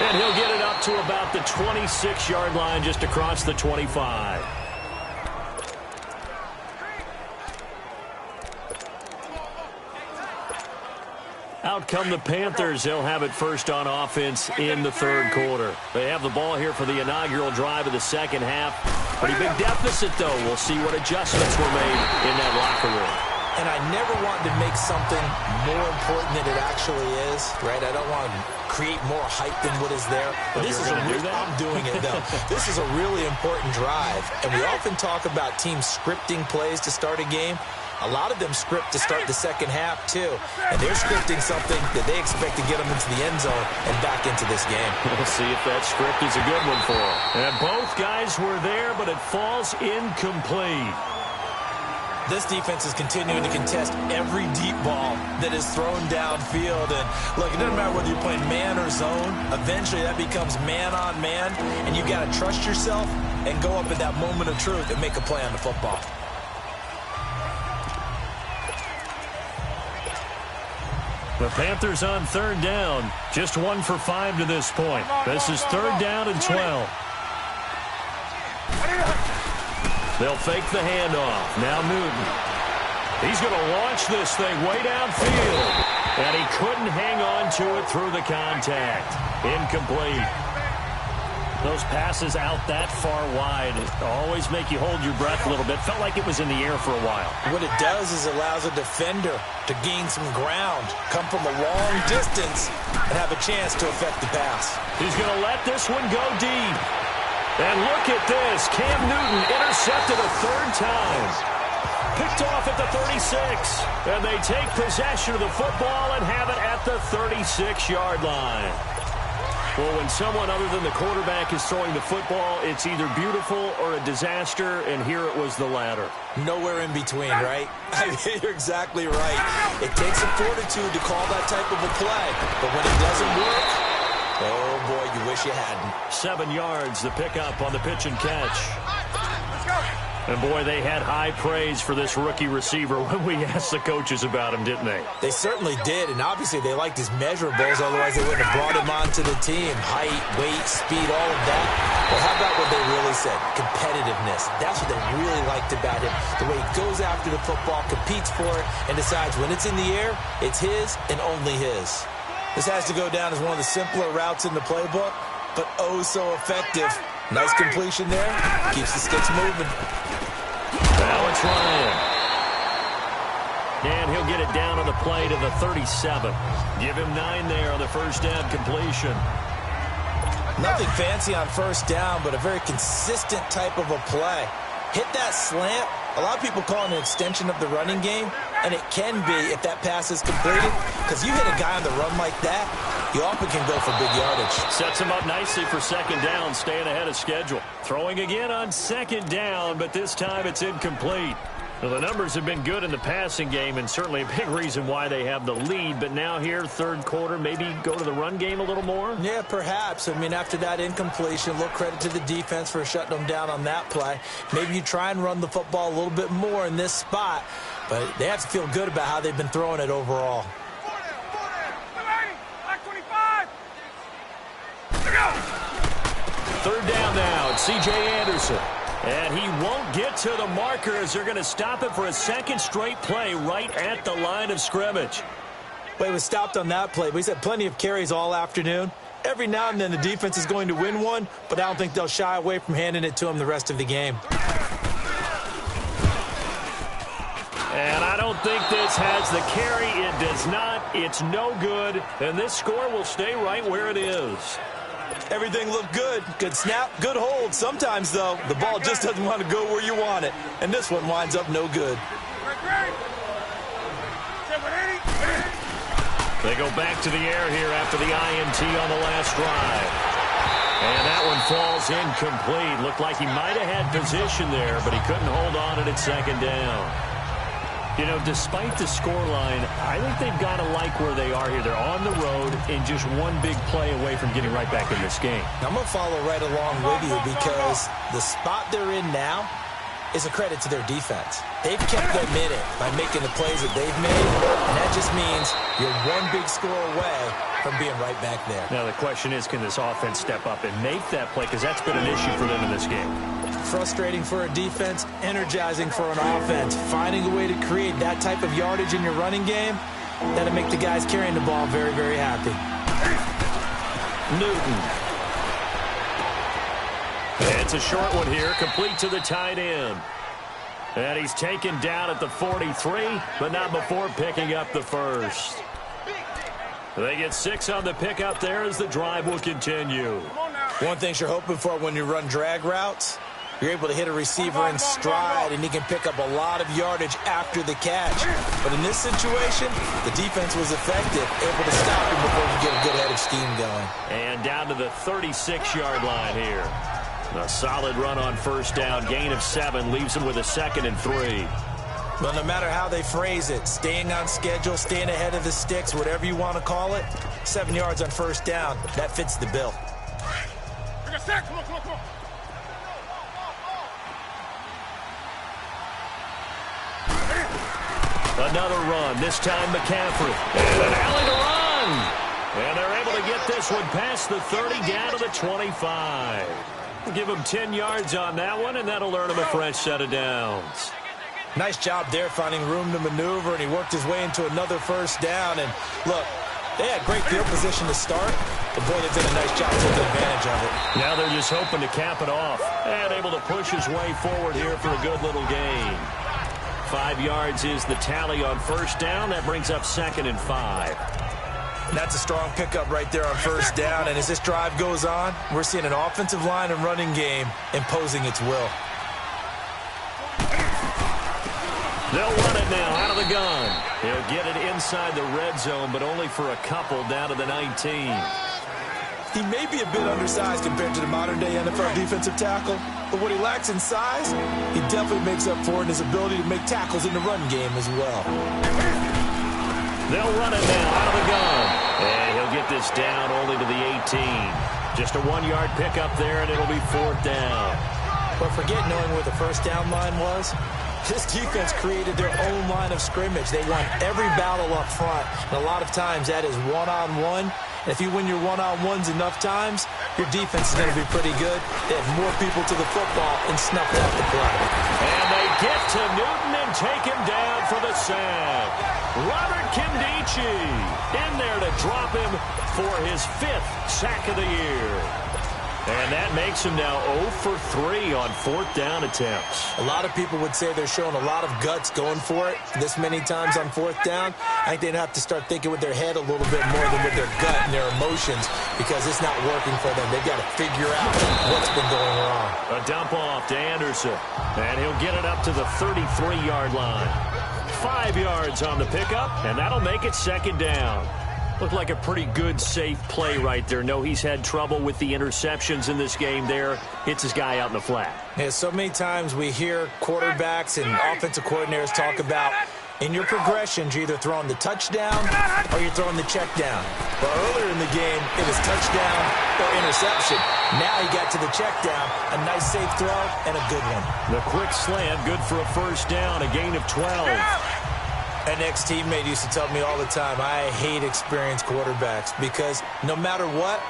Speaker 3: And he'll get it up to about the 26-yard line just across the 25. Out come the Panthers. They'll have it first on offense in the 3rd quarter. They have the ball here for the inaugural drive of the 2nd half. Pretty big deficit, though. We'll see what adjustments were made in that locker room.
Speaker 4: And I never want to make something more important than it actually is, right? I don't want to create more hype than what is there. But this is I'm doing it, though. This is a really important drive. And we often talk about teams scripting plays to start a game. A lot of them script to start the 2nd half, too. And they're scripting something that they expect to get them into the end zone and back into this game.
Speaker 3: We'll see if that script is a good one for them. And both guys were there, but it falls incomplete.
Speaker 4: This defense is continuing to contest every deep ball that is thrown downfield. And, look, it doesn't matter whether you're playing man or zone. Eventually, that becomes man-on-man. And you got to trust yourself and go up at that moment of truth and make a play on the football.
Speaker 3: The Panthers on 3rd down. Just 1 for 5 to this point. This is 3rd down and 12. They'll fake the handoff. Now Newton. He's going to launch this thing way downfield. And he couldn't hang on to it through the contact. Incomplete. Those passes out that far wide always make you hold your breath a little bit. Felt like it was in the air for a while.
Speaker 4: What it does is allows a defender to gain some ground, come from a long distance, and have a chance to affect the pass.
Speaker 3: He's going to let this one go deep. And look at this. Cam Newton intercepted a 3rd time. Picked off at the 36. And they take possession of the football and have it at the 36-yard line. Well, when someone other than the quarterback is throwing the football, it's either beautiful or a disaster, and here it was the latter.
Speaker 4: Nowhere in between, right? I mean, you're exactly right. It takes some fortitude to call that type of a play, but when it doesn't work, oh boy, you wish you hadn't. 7 yards, the pickup on the pitch and catch.
Speaker 6: Let's go.
Speaker 3: And boy, they had high praise for this rookie receiver when we asked the coaches about him, didn't they?
Speaker 4: They certainly did, and obviously they liked his measurables, otherwise they wouldn't have brought him onto the team. Height, weight, speed, all of that. Well, how about what they really said? Competitiveness. That's what they really liked about him. The way he goes after the football, competes for it, and decides when it's in the air, it's his and only his. This has to go down as one of the simpler routes in the playbook, but oh so effective. Nice completion there. Keeps the sticks moving.
Speaker 3: Now it's Ryan. And he'll get it down on the play to the 37. Give him 9 there on the first down completion.
Speaker 4: Nothing fancy on first down, but a very consistent type of a play. Hit that slant. A lot of people call it an extension of the running game, and it can be if that pass is completed, because you hit a guy on the run like that, you often can go for big yardage.
Speaker 3: Sets him up nicely for second down, staying ahead of schedule. Throwing again on second down, but this time it's incomplete. Well, the numbers have been good in the passing game, and certainly a big reason why they have the lead. But now here, third quarter, maybe go to the run game a little more?
Speaker 4: Yeah, perhaps. I mean, after that incompletion, a little credit to the defense for shutting them down on that play. Maybe you try and run the football a little bit more in this spot, but they have to feel good about how they've been throwing it overall.
Speaker 6: 25.
Speaker 3: Third down now. It's C.J. Anderson. And he won't get to the marker as they're going to stop it for a second straight play right at the line of scrimmage.
Speaker 4: Well, he was stopped on that play, but he's had plenty of carries all afternoon. Every now and then the defense is going to win one, but I don't think they'll shy away from handing it to him the rest of the game.
Speaker 3: And I don't think this has the carry. It does not. It's no good. And this score will stay right where it is.
Speaker 4: Everything looked good. Good snap, good hold. Sometimes, though, the ball just doesn't want to go where you want it. And this one winds up no good.
Speaker 3: They go back to the air here after the INT on the last drive. And that one falls incomplete. Looked like he might have had position there, but he couldn't hold on at second down. You know, despite the scoreline, I think they've got to like where they are here. They're on the road and just one big play away from getting right back in this game.
Speaker 4: I'm going to follow right along with you because the spot they're in now is a credit to their defense. They've kept them in it by making the plays that they've made, and that just means you're one big score away from being right back there.
Speaker 3: Now the question is, can this offense step up and make that play? Because that's been an issue for them in this game.
Speaker 4: Frustrating for a defense, energizing for an offense. Finding a way to create that type of yardage in your running game, that'll make the guys carrying the ball very, very happy.
Speaker 3: Newton. It's a short one here, complete to the tight end. And he's taken down at the 43, but not before picking up the first. They get 6 on the pickup there as the drive will continue.
Speaker 4: One thing you're hoping for when you run drag routes, you're able to hit a receiver in stride, and he can pick up a lot of yardage after the catch. But in this situation, the defense was effective, able to stop him before he could get a good head of steam going.
Speaker 3: And down to the 36-yard line here. A solid run on first down, gain of 7, leaves him with a 2nd and 3.
Speaker 4: Well, no matter how they phrase it, staying on schedule, staying ahead of the sticks, whatever you want to call it, 7 yards on first down, that fits the bill.
Speaker 6: Come on, come on, come on.
Speaker 3: Another run, this time McCaffrey. And an alley to run. And they're able to get this one past the 30 down to the 25. Give him 10 yards on that one, and that'll earn him a fresh set of downs.
Speaker 4: Nice job there finding room to maneuver, and he worked his way into another first down. And look, they had great field position to start, but boy, they did a nice job taking advantage of it.
Speaker 3: Now they're just hoping to cap it off. And able to push his way forward here for a good little gain. 5 yards is the tally on first down. That brings up 2nd and 5.
Speaker 4: And that's a strong pickup right there on first down. And as this drive goes on, we're seeing an offensive line and running game imposing its will.
Speaker 3: They'll run it now out of the gun. He'll get it inside the red zone, but only for a couple down to the 19.
Speaker 4: He may be a bit undersized compared to the modern-day NFL defensive tackle, but what he lacks in size, he definitely makes up for in his ability to make tackles in the run game as well.
Speaker 3: They'll run it now out of the gun. And he'll get this down only to the 18. Just a 1-yard pickup there, and it'll be 4th down.
Speaker 4: But forget knowing where the first down line was. This defense created their own line of scrimmage. They won every battle up front, and a lot of times that is one-on-one. And if you win your one-on-ones enough times, your defense is going to be pretty good. They have more people to the football and snuffed out the play.
Speaker 3: And they get to Newton and take him down for the sack. Robert Kimdichie in there to drop him for his 5th sack of the year. And that makes him now 0 for 3 on 4th down attempts.
Speaker 4: A lot of people would say they're showing a lot of guts going for it this many times on 4th down. I think they'd have to start thinking with their head a little bit more than with their gut and their emotions, because it's not working for them. They've got to figure out what's been going wrong.
Speaker 3: A dump off to Anderson, and he'll get it up to the 33-yard line. 5 yards on the pickup, and that'll make it 2nd down. Looked like a pretty good, safe play right there. No, he's had trouble with the interceptions in this game there. Hits his guy out in the flat.
Speaker 4: Yeah, so many times we hear quarterbacks and offensive coordinators talk about in your progressions, you're either throwing the touchdown or you're throwing the check down. But earlier in the game, it was touchdown or interception. Now he got to the check down, a nice safe throw, and a good one.
Speaker 3: The quick slant, good for a 1st down, a gain of 12.
Speaker 4: An ex-teammate used to tell me all the time, I hate experienced quarterbacks because no matter what,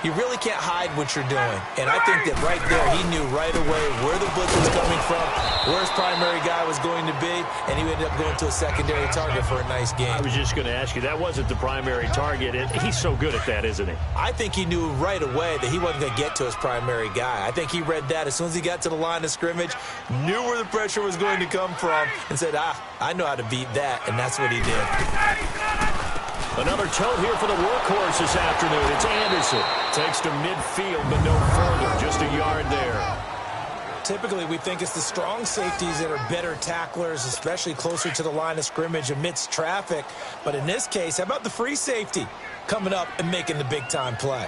Speaker 4: you really can't hide what you're doing. And I think that right there, he knew right away where the blitz was coming from, where his primary guy was going to be, and he ended up going to a secondary target for a nice game.
Speaker 3: I was just going to ask you, that wasn't the primary target. He's so good at that, isn't he?
Speaker 4: I think he knew right away that he wasn't going to get to his primary guy. I think he read that as soon as he got to the line of scrimmage, knew where the pressure was going to come from, and said, I know how to beat that, and that's what he did.
Speaker 3: Another tote here for the workhorse this afternoon. It's Anderson. Takes to midfield, but no further. Just a yard there.
Speaker 4: Typically, we think it's the strong safeties that are better tacklers, especially closer to the line of scrimmage amidst traffic. But in this case, how about the free safety coming up and making the big-time play?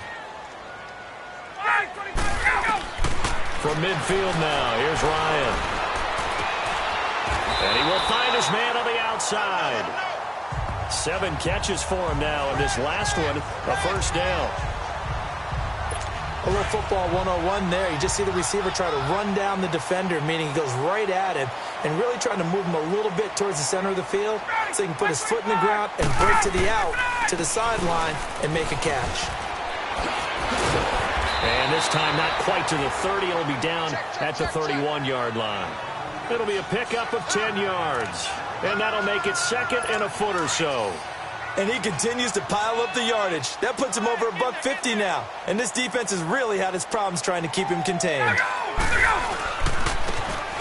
Speaker 3: From midfield now, here's Ryan. And he will find his man on the outside. 7 catches for him now, and this last one, a 1st down.
Speaker 4: A little football 101 there. You just see the receiver try to run down the defender, meaning he goes right at him and really trying to move him a little bit towards the center of the field so he can put his foot in the ground and break to the out, to the sideline, and make a catch.
Speaker 3: And this time not quite to the 30. It'll be down at the 31-yard line. It'll be a pickup of 10 yards. And that'll make it 2nd and a foot or so.
Speaker 4: And he continues to pile up the yardage. That puts him over $150 now. And this defense has really had its problems trying to keep him contained.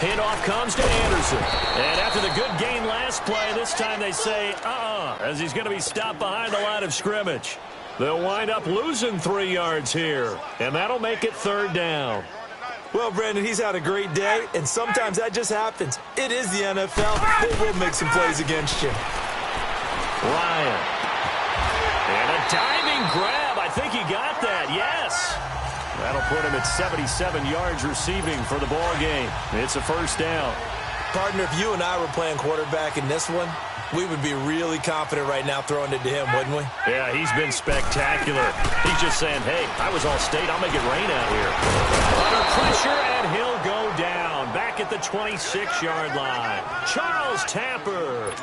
Speaker 3: Handoff comes to Anderson. And after the good gain last play, this time they say, as he's going to be stopped behind the line of scrimmage. They'll wind up losing 3 yards here. And that'll make it 3rd down.
Speaker 4: Well, Brandon, he's had a great day, and sometimes that just happens. It is the NFL. They will make some plays against you.
Speaker 3: Ryan. And a diving grab. I think he got that, yes. That'll put him at 77 yards receiving for the ball game. It's a 1st down.
Speaker 4: Partner, if you and I were playing quarterback in this one, we would be really confident right now throwing it to him, wouldn't we?
Speaker 3: Yeah, he's been spectacular. He's just saying, hey, I was all state. I'll make it rain out here. Under pressure, and he'll go down. Back at the 26-yard line. Charles Tapper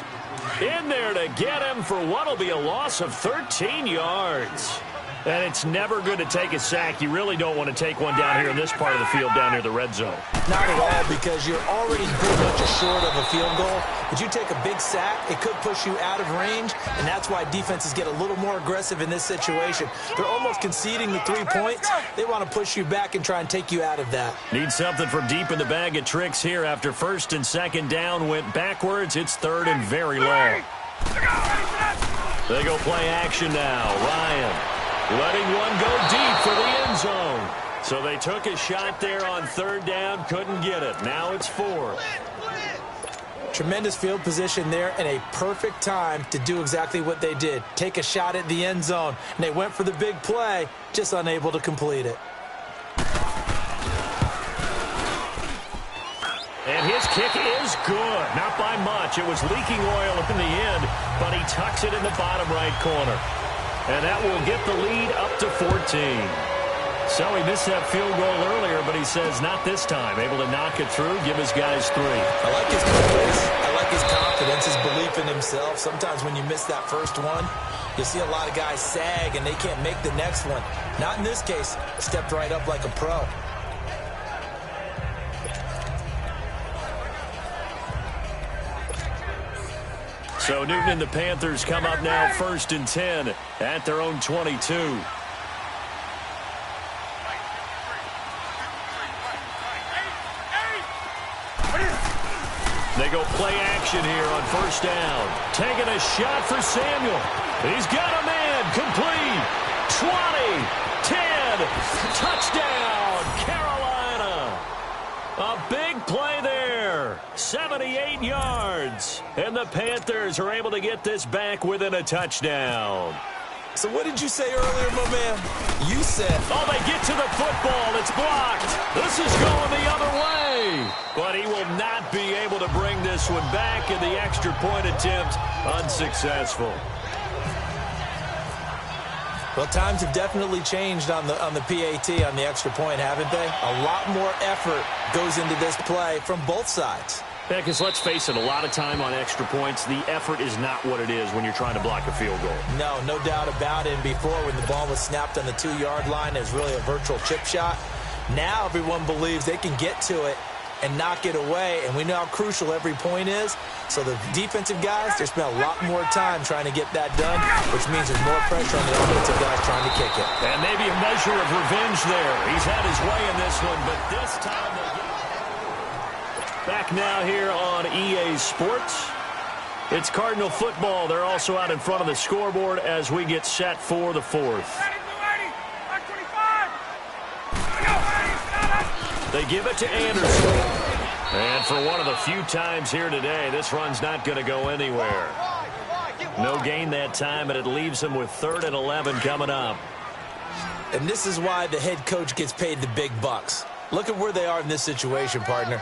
Speaker 3: in there to get him for what will be a loss of 13 yards. And it's never good to take a sack. You really don't want to take one down here in this part of the field, down near the red zone.
Speaker 4: Not at all, because you're already pretty much short of a field goal. But you take a big sack, it could push you out of range, and that's why defenses get a little more aggressive in this situation. They're almost conceding the 3 points. They want to push you back and try and take you out of that.
Speaker 3: Need something from deep in the bag of tricks here. After 1st and 2nd down went backwards, it's 3rd and very long. They go play action now. Ryan letting one go deep for the end zone. So they took a shot there on 3rd down, couldn't get it. Now it's 4th.
Speaker 4: Tremendous field position there and a perfect time to do exactly what they did. Take a shot at the end zone. And they went for the big play, just unable to complete it.
Speaker 3: And his kick is good. Not by much. It was leaking oil in the end, but he tucks it in the bottom right corner. And that will get the lead up to 14. So he missed that field goal earlier, but he says not this time. Able to knock it through, give his guys 3.
Speaker 4: I like his confidence. I like his confidence, his belief in himself. Sometimes when you miss that first one, you see a lot of guys sag and they can't make the next one. Not in this case. Stepped right up like a pro.
Speaker 3: So Newton and the Panthers come up now 1st and 10 at their own 22. They go play action here on 1st down. Taking a shot for Samuel. He's got a man. Complete. 20. 10. Touchdown, Carolina. A big play there. 78 yards. And the Panthers are able to get this back within a touchdown.
Speaker 4: So what did you say earlier, my man? You said...
Speaker 3: Oh, they get to the football. It's blocked. This is going the other way. But he will not be able to bring this one back, and the extra point attempt unsuccessful.
Speaker 4: Well, times have definitely changed on the PAT, on the extra point, haven't they? A lot more effort goes into this play from both sides.
Speaker 3: Yeah, because let's face it, a lot of time on extra points, the effort is not what it is when you're trying to block a field goal.
Speaker 4: No doubt about it. And before, when the ball was snapped on the 2-yard line, it was really a virtual chip shot. Now everyone believes they can get to it and knock it away, and we know how crucial every point is. So the defensive guys, they spend a lot more time trying to get that done, which means there's more pressure on the offensive guys trying to kick it.
Speaker 3: And maybe a measure of revenge there. He's had his way in this one, but this time they get... Back now here on EA Sports. It's Cardinal football. They're also out in front of the scoreboard as we get set for the 4th. They give it to Anderson. And for one of the few times here today, this run's not going to go anywhere. No gain that time, and it leaves them with 3rd and 11 coming up.
Speaker 4: And this is why the head coach gets paid the big bucks. Look at where they are in this situation, partner.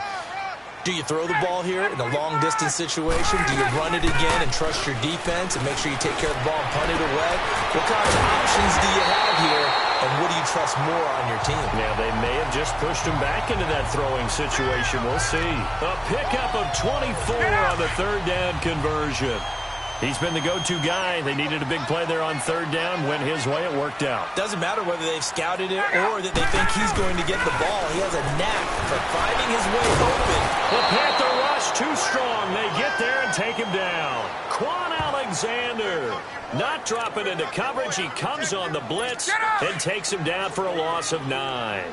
Speaker 4: Do you throw the ball here in a long-distance situation? Do you run it again and trust your defense and make sure you take care of the ball and punt it away? What kind of options do you have here, and what do you trust more on your team?
Speaker 3: Now, they may have just pushed him back into that throwing situation. We'll see. A pickup of 24 on the 3rd down conversion. He's been the go-to guy. They needed a big play there on 3rd down. Went his way. It worked out.
Speaker 4: Doesn't matter whether they've scouted it or that they think he's going to get the ball. He has a knack for finding his way open.
Speaker 3: The Panther rush too strong. They get there and take him down. Quan Alexander not dropping into coverage. He comes on the blitz and takes him down for a loss of 9.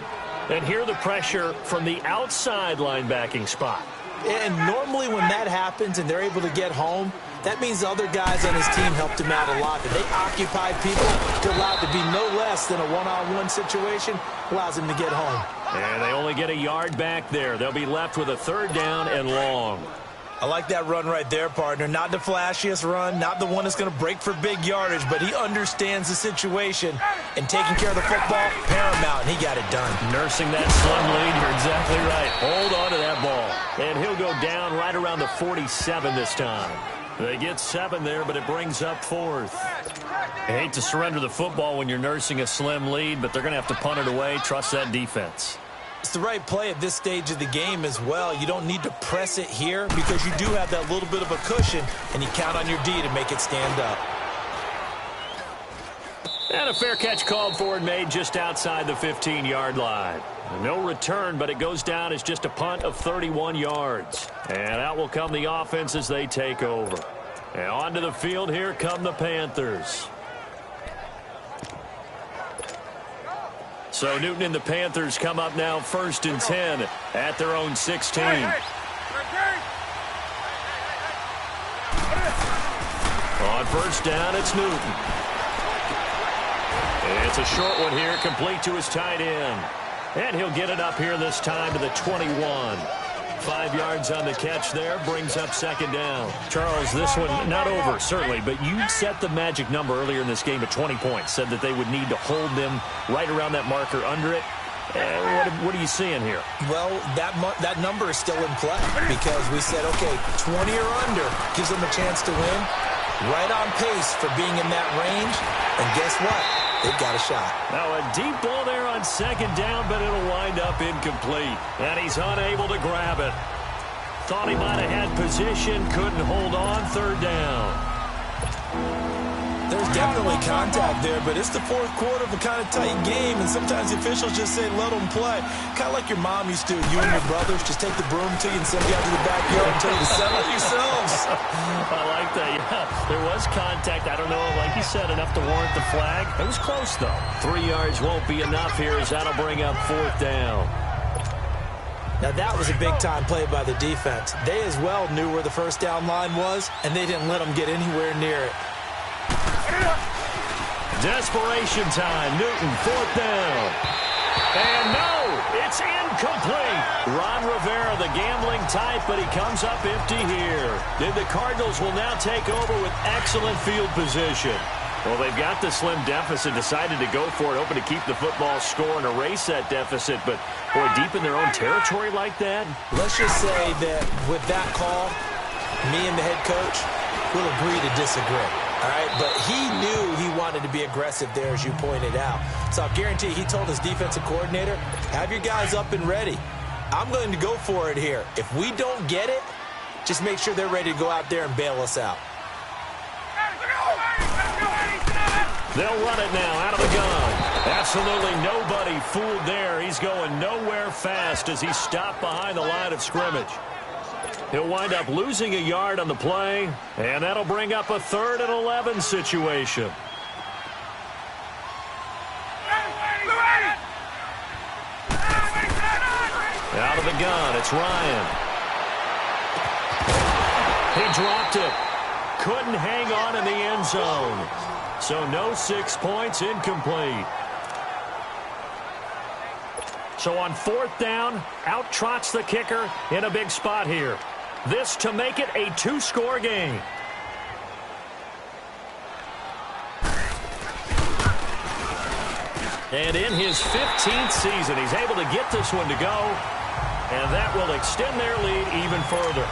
Speaker 3: And here the pressure from the outside linebacking spot.
Speaker 4: And normally when that happens and they're able to get home, that means the other guys on his team helped him out a lot. That they occupied people to allow it to be no less than a one-on-one situation, allows him to get home.
Speaker 3: And they only get a yard back there. They'll be left with a 3rd down and long.
Speaker 4: I like that run right there, partner. Not the flashiest run, not the one that's going to break for big yardage, but he understands the situation, and taking care of the football, paramount, and he got it done.
Speaker 3: Nursing that slim lead, you're exactly right. Hold on to that ball. And he'll go down right around the 47 this time. They get 7 there, but it brings up 4th. I hate to surrender the football when you're nursing a slim lead, but they're going to have to punt it away. Trust that defense.
Speaker 4: It's the right play at this stage of the game as well. You don't need to press it here because you do have that little bit of a cushion, and you count on your D to make it stand up.
Speaker 3: And a fair catch called for and made just outside the 15-yard line. No return, but it goes down as just a punt of 31 yards. And out will come the offense as they take over. And onto the field, here come the Panthers. So Newton and the Panthers come up now 1st and 10 at their own 16. On 1st down, it's Newton. It's a short one here, complete to his tight end. And he'll get it up here this time to the 21. 5 yards on the catch there, brings up second down. Charles, this one not over, certainly, but you set the magic number earlier in this game at 20 points, said that they would need to hold them right around that marker under it. What are you seeing here?
Speaker 4: Well, that number is still in play because we said, okay, 20 or under gives them a chance to win. Right on pace for being in that range. And guess what? They've got a shot.
Speaker 3: Now a deep ball there on second down, but it'll wind up incomplete. And he's unable to grab it. Thought he might have had position, couldn't hold on, third down.
Speaker 4: There's definitely contact there, but it's the fourth quarter of a kind of tight game, and sometimes the officials just say, let them play. Kind of like your mom used to, you and your brothers, just take the broom to you and send you out to the backyard and tell you to settle it yourselves.
Speaker 3: I like that, yeah. There was contact. I don't know, like you said, enough to warrant the flag. It was close, though. 3 yards won't be enough here as that'll bring up fourth down.
Speaker 4: Now, that was a big-time play by the defense. They as well knew where the first down line was, and they didn't let them get anywhere near it.
Speaker 3: Desperation time. Newton, fourth down. And no, it's incomplete. Ron Rivera, the gambling type, but he comes up empty here. Then the Cardinals will now take over with excellent field position. Well, they've got the slim deficit, decided to go for it, hoping to keep the football score and erase that deficit. But, boy, deep in their own territory like that.
Speaker 4: Let's just say that with that call, me and the head coach will agree to disagree. All right, but he knew he wanted to be aggressive there, as you pointed out. So I'll guarantee he told his defensive coordinator, have your guys up and ready. I'm going to go for it here. If we don't get it, just make sure they're ready to go out there and bail us out.
Speaker 3: They'll run it now out of the gun. Absolutely nobody fooled there. He's going nowhere fast as he's stopped behind the line of scrimmage. He'll wind up losing a yard on the play, and that'll bring up a 3rd and 11 situation. Out of the gun, it's Ryan. He dropped it. Couldn't hang on in the end zone. So no 6 points, incomplete. So on fourth down, out trots the kicker in a big spot here. This to make it a 2-score game. And in his 15th season, he's able to get this one to go, and that will extend their lead even further.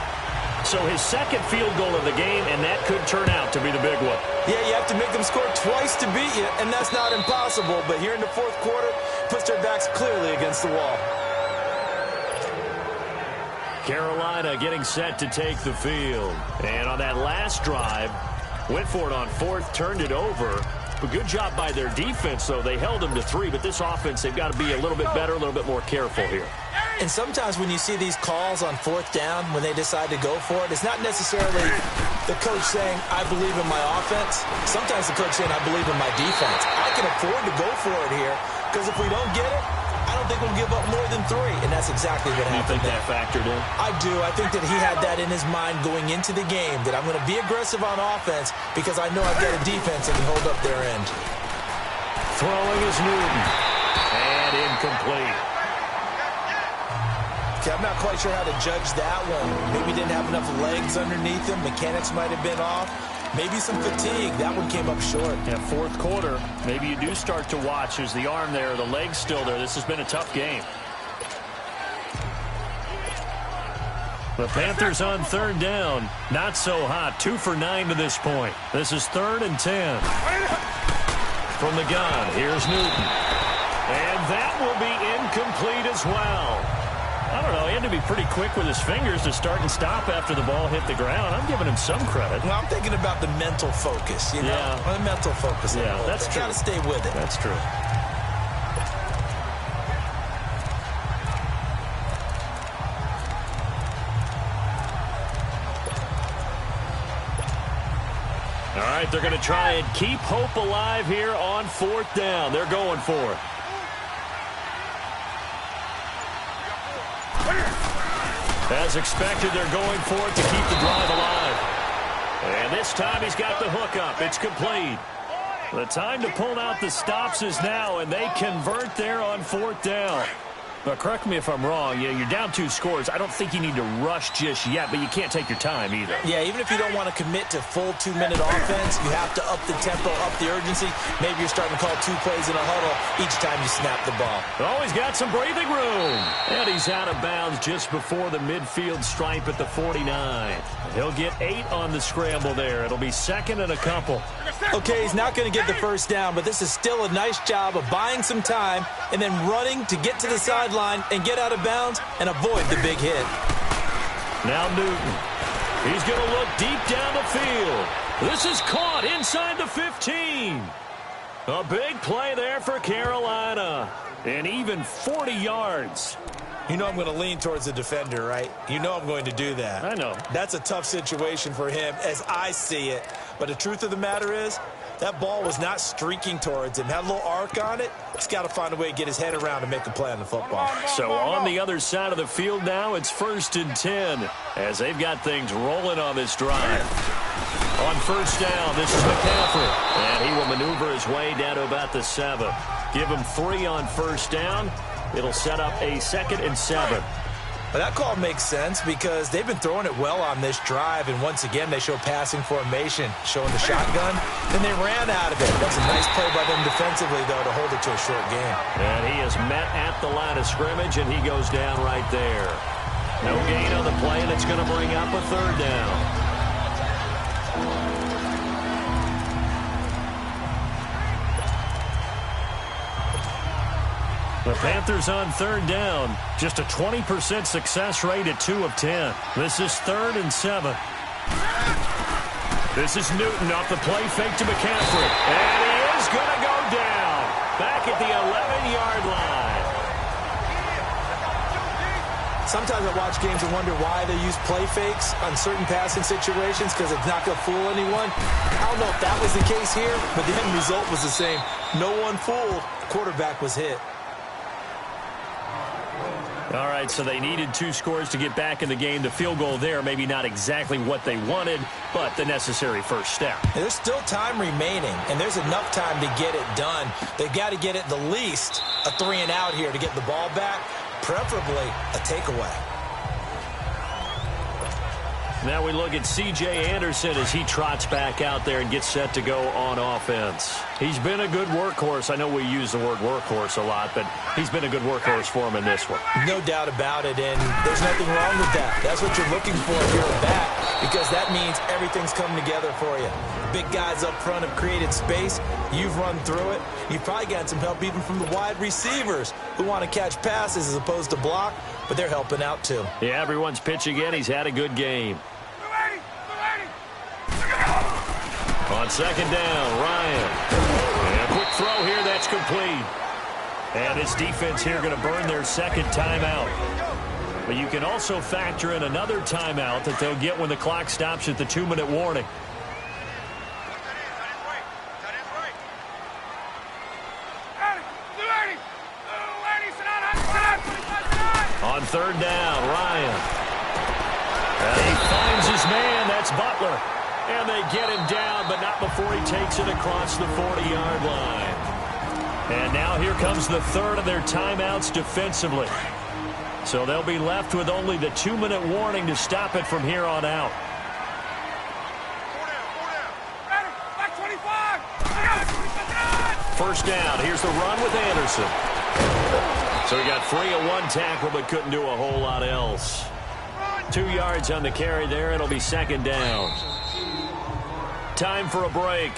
Speaker 3: So his second field goal of the game, and that could turn out to be the big one.
Speaker 4: Yeah, you have to make them score twice to beat you, and that's not impossible. But here in the fourth quarter, puts their backs clearly against the wall.
Speaker 3: Carolina getting set to take the field. And on that last drive, went for it on fourth, turned it over. But good job by their defense, though. They held them to 3, but this offense, they've got to be a little bit better, a little bit more careful here.
Speaker 4: And sometimes when you see these calls on fourth down, when they decide to go for it, it's not necessarily the coach saying, I believe in my offense. Sometimes the coach saying, I believe in my defense. I can afford to go for it here, because if we don't get it, I don't think we'll give up more than 3, and that's exactly what happened.
Speaker 3: You think that factored in?
Speaker 4: I do. I think that he had that in his mind going into the game, that I'm going to be aggressive on offense because I know I've got a defense that can hold up their end.
Speaker 3: Throwing is Newton. And incomplete.
Speaker 4: Okay, I'm not quite sure how to judge that one. Maybe didn't have enough legs underneath him. Mechanics might have been off. Maybe some fatigue. That one came up short.
Speaker 3: Yeah, fourth quarter, maybe you do start to watch. There's the arm there, the leg's still there. This has been a tough game. The Panthers on third down. Not so hot. 2 for 9 to this point. This is 3rd and 10. From the gun, here's Newton. And that will be incomplete as well. I don't know, he had to be pretty quick with his fingers to start and stop after the ball hit the ground. I'm giving him some credit.
Speaker 4: Well, I'm thinking about the mental focus, you know?
Speaker 3: Yeah.
Speaker 4: The mental focus.
Speaker 3: Yeah, that's true.
Speaker 4: Got to stay with it.
Speaker 3: That's true. All right, they're going to try and keep hope alive here on fourth down. They're going for it. As expected, they're going for it to keep the drive alive. And this time he's got the hook up. It's complete. The time to pull out the stops is now, and they convert there on fourth down. But correct me if I'm wrong. You're down 2 scores. I don't think you need to rush just yet, but you can't take your time either.
Speaker 4: Yeah, even if you don't want to commit to full 2-minute offense, you have to up the tempo, up the urgency. Maybe you're starting to call 2 plays in a huddle each time you snap the ball.
Speaker 3: Oh, he's got some breathing room. And he's out of bounds just before the midfield stripe at the 49. He'll get 8 on the scramble there. It'll be second and a couple.
Speaker 4: Okay, he's not going to get the first down, but this is still a nice job of buying some time and then running to get to the sideline and get out of bounds and avoid the big hit.
Speaker 3: Now Newton. He's going to look deep down the field. This is caught inside the 15. A big play there for Carolina. And even 40 yards.
Speaker 4: You know I'm going to lean towards the defender, right? You know I'm going to do that.
Speaker 3: I know.
Speaker 4: That's a tough situation for him as I see it. But the truth of the matter is, that ball was not streaking towards him. Had a little arc on it. He's got to find a way to get his head around and make a play on the football.
Speaker 3: So on the other side of the field now, it's 1st and 10 as they've got things rolling on this drive. On first down, this is McCaffrey. And he will maneuver his way down to about the 7. Give him 3 on first down. It'll set up a 2nd and 7.
Speaker 4: But that call makes sense because they've been throwing it well on this drive, and once again they show passing formation, showing the shotgun. Then they ran out of it. That's a nice play by them defensively, though, to hold it to a short game.
Speaker 3: And he is met at the line of scrimmage, and he goes down right there. No gain on the play, and it's going to bring up a 3rd down. The Panthers on 3rd down. Just a 20% success rate at 2 of 10. This is 3rd and 7. This is Newton off the play fake to McCaffrey. And he is going to go down. Back at the 11-yard line.
Speaker 4: Sometimes I watch games and wonder why they use play fakes on certain passing situations because it's not going to fool anyone. I don't know if that was the case here, but the end result was the same. No one fooled. The quarterback was hit.
Speaker 3: All right, so they needed 2 scores to get back in the game. The field goal there, maybe not exactly what they wanted, but the necessary first step.
Speaker 4: There's still time remaining, and there's enough time to get it done. They've got to get it the least a 3 and out here to get the ball back, preferably a takeaway.
Speaker 3: Now we look at C.J. Anderson as he trots back out there and gets set to go on offense. He's been a good workhorse. I know we use the word workhorse a lot, but he's been a good workhorse for him in this one.
Speaker 4: No doubt about it, and there's nothing wrong with that. That's what you're looking for if you're a back, because that means everything's coming together for you. Big guys up front have created space. You've run through it. You've probably gotten some help even from the wide receivers who want to catch passes as opposed to block, but they're helping out too.
Speaker 3: Yeah, everyone's pitching in. He's had a good game. On 2nd down, Ryan. And a quick throw here, that's complete. And this defense here going to burn their 2nd timeout. But you can also factor in another timeout that they'll get when the clock stops at the 2-minute warning. On 3rd down, Ryan. And he finds his man, that's Butler. And they get him down, but not before he takes it across the 40-yard line. And now here comes the 3rd of their timeouts defensively. So they'll be left with only the 2-minute warning to stop it from here on out. First down, here's the run with Anderson. So he got free of 1 tackle, but couldn't do a whole lot else. 2 yards on the carry there. It'll be 2nd down. Time for a break.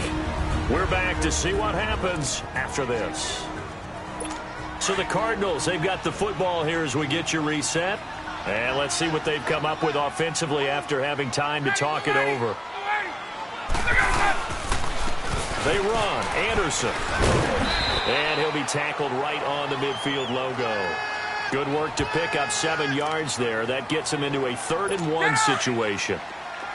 Speaker 3: We're back to see what happens after this. So the Cardinals, they've got the football here as we get you reset. And let's see what they've come up with offensively after having time to talk it over. They run. Anderson. And he'll be tackled right on the midfield logo. Good work to pick up 7 yards there. That gets him into a 3rd and 1 situation.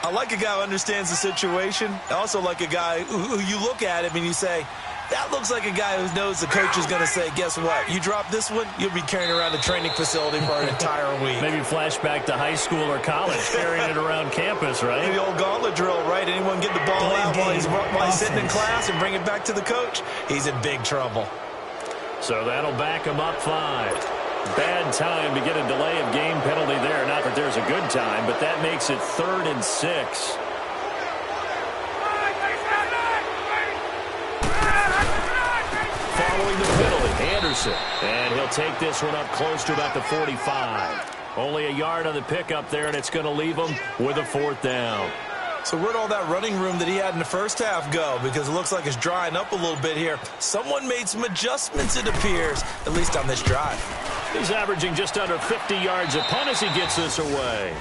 Speaker 4: I like a guy who understands the situation. I also like a guy who you look at him and you say, that looks like a guy who knows the coach is going to say, guess what? You drop this one, you'll be carrying around the training facility for an entire week.
Speaker 3: Maybe flashback to high school or college, carrying it around campus, right?
Speaker 4: The old gauntlet drill, right? Anyone get the ball out while he's sitting in class and bring it back to the coach? He's in big trouble.
Speaker 3: So that'll back him up 5. Bad time to get a delay of game penalty there. Not that there's a good time, but that makes it 3rd and 6. Following the penalty, Anderson. And he'll take this one up close to about the 45. Only a yard on the pickup there, and it's going to leave him with a 4th down.
Speaker 4: So where'd all that running room that he had in the first half go? Because it looks like it's drying up a little bit here. Someone made some adjustments, it appears, at least on this drive.
Speaker 3: He's averaging just under 50 yards a punt as he gets this away.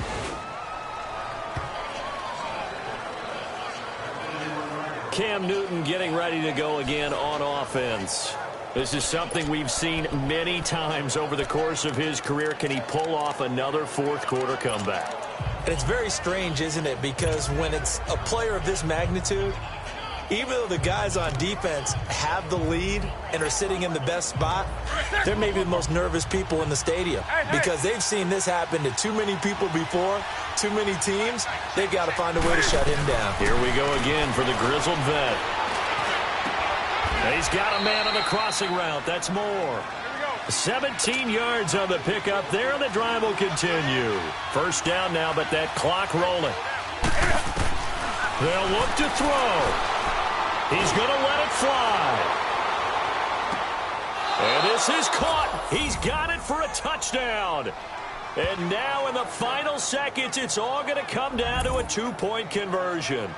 Speaker 3: Cam Newton getting ready to go again on offense. This is something we've seen many times over the course of his career. Can he pull off another fourth-quarter comeback?
Speaker 4: And it's very strange, isn't it? Because when it's a player of this magnitude, even though the guys on defense have the lead and are sitting in the best spot, they're maybe the most nervous people in the stadium because they've seen this happen to too many people before, too many teams. They've got to find a way to shut him down.
Speaker 3: Here we go again for the grizzled vet. He's got a man on the crossing route. That's more. 17 yards on the pickup there, and the drive will continue. 1st down now, but that clock rolling. They'll look to throw. He's going to let it fly. And this is caught. He's got it for a touchdown. And now in the final seconds, it's all going to come down to a 2-point conversion.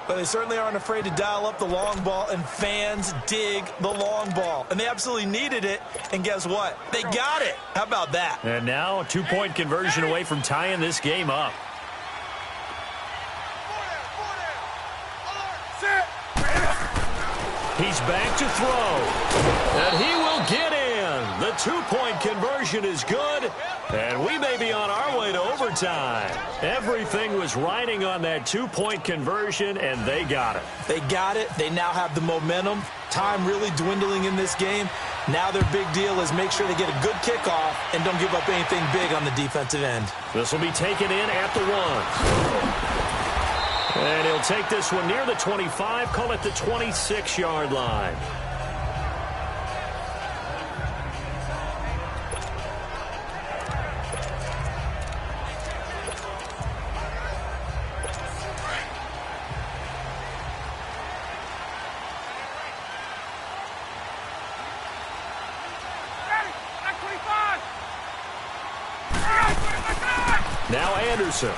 Speaker 4: But they certainly aren't afraid to dial up the long ball, and fans dig the long ball. And they absolutely needed it, and guess what? They got it. How about that?
Speaker 3: And now a 2-point conversion away from tying this game up. He's back to throw. And he will get in. The 2-point conversion is good. And we may be on our way to overtime. Everything was riding on that 2-point conversion, and they got it.
Speaker 4: They got it. They now have the momentum. Time really dwindling in this game. Now their big deal is make sure they get a good kickoff and don't give up anything big on the defensive end.
Speaker 3: This will be taken in at the 1. And he'll take this one near the 25, call it the 26-yard line. Now Anderson.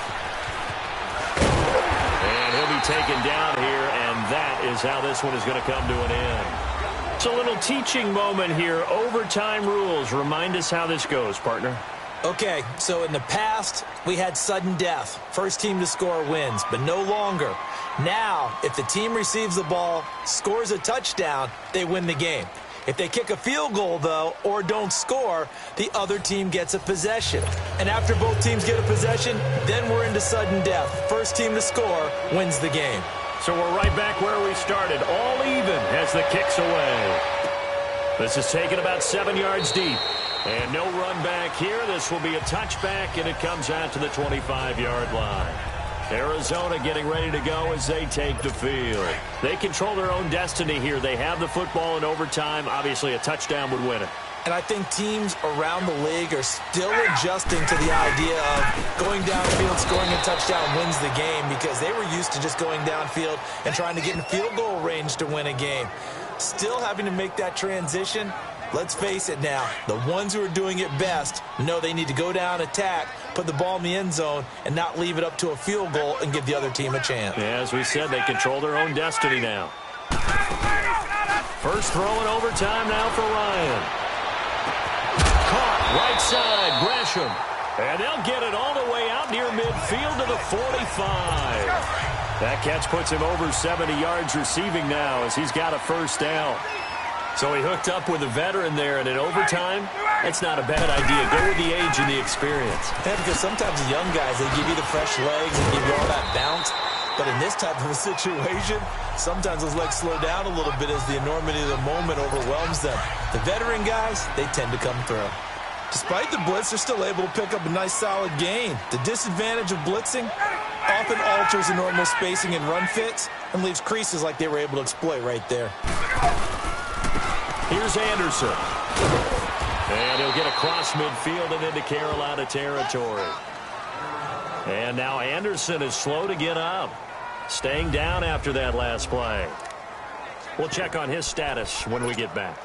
Speaker 3: And he'll be taken down here, and that is how this one is going to come to an end. It's a little teaching moment here. Overtime rules. Remind us how this goes, partner.
Speaker 4: Okay, so in the past, we had sudden death. First team to score wins, but no longer. Now, if the team receives the ball, scores a touchdown, they win the game. If they kick a field goal, though, or don't score, the other team gets a possession. And after both teams get a possession, then we're into sudden death. First team to score wins the game.
Speaker 3: So we're right back where we started, all even as the kick's away. This is taken about 7 yards deep. And no run back here. This will be a touchback, and it comes out to the 25-yard line. Arizona getting ready to go as they take the field. They control their own destiny here. They have the football in overtime. Obviously, a touchdown would win it.
Speaker 4: And I think teams around the league are still adjusting to the idea of going downfield, scoring a touchdown wins the game, because they were used to just going downfield and trying to get in field goal range to win a game. Still having to make that transition. Let's face it now, the ones who are doing it best know they need to go down, attack, put the ball in the end zone, and not leave it up to a field goal and give the other team a chance.
Speaker 3: Yeah, as we said, they control their own destiny now. First throw in overtime now for Ryan. Caught, right side, Gresham. And they'll get it all the way out near midfield to the 45. That catch puts him over 70 yards receiving now as he's got a first down. So he hooked up with a veteran there, and in overtime, that's not a bad idea. Go with the age and the experience.
Speaker 4: Yeah, because sometimes the young guys, they give you the fresh legs and give you all that bounce. But in this type of a situation, sometimes those legs slow down a little bit as the enormity of the moment overwhelms them. The veteran guys, they tend to come through. Despite the blitz, they're still able to pick up a nice, solid gain. The disadvantage of blitzing often alters the normal spacing and run fits and leaves creases like they were able to exploit right there.
Speaker 3: Here's Anderson. And he'll get across midfield and into Carolina territory. And now Anderson is slow to get up, staying down after that last play. We'll check on his status when we get back.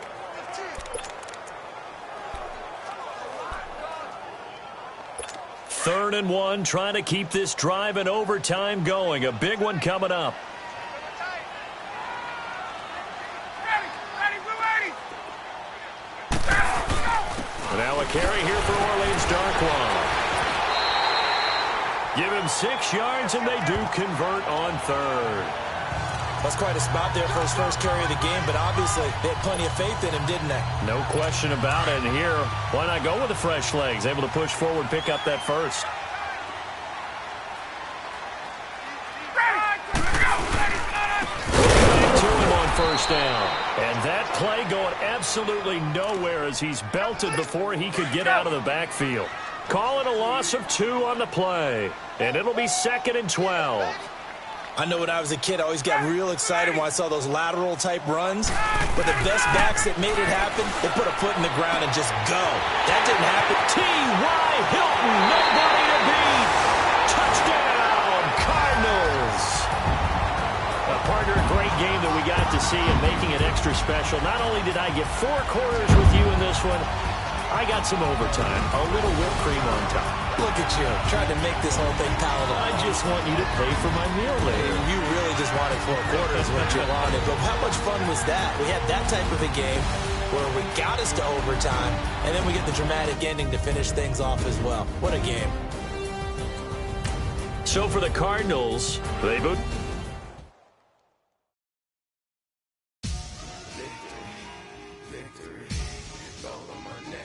Speaker 3: Third and 1, trying to keep this drive in overtime going. A big one coming up. Now a carry here for Orleans Darkwa. Give him 6 yards, and they do convert on third.
Speaker 4: That's quite a spot there for his first carry of the game, but obviously they had plenty of faith in him, didn't they?
Speaker 3: No question about it. And here, why not go with the fresh legs? Able to push forward, pick up that first. To him on first down. And that play going absolutely nowhere as he's belted before he could get out of the backfield. Calling a loss of 2 on the play. And it'll be 2nd and 12.
Speaker 4: I know when I was a kid, I always got real excited when I saw those lateral-type runs. But the best backs that made it happen, they put a foot in the ground and just go. That didn't happen.
Speaker 3: T.Y. Hilton, nobody to beat. Touchdown, Cardinals. Partner, a great game that we got to see and making it extra special. Not only did I get 4 quarters with you in this one, I got some overtime, a little whipped cream on top.
Speaker 4: Look at you, trying to make this whole thing palatable.
Speaker 3: I just want you to pay for my meal later.
Speaker 4: You really just wanted 4 quarters what you wanted. But how much fun was that? We had that type of a game where we got us to overtime, and then we get the dramatic ending to finish things off as well. What a game.
Speaker 3: So for the Cardinals, they boot.
Speaker 1: Victory, all on my name.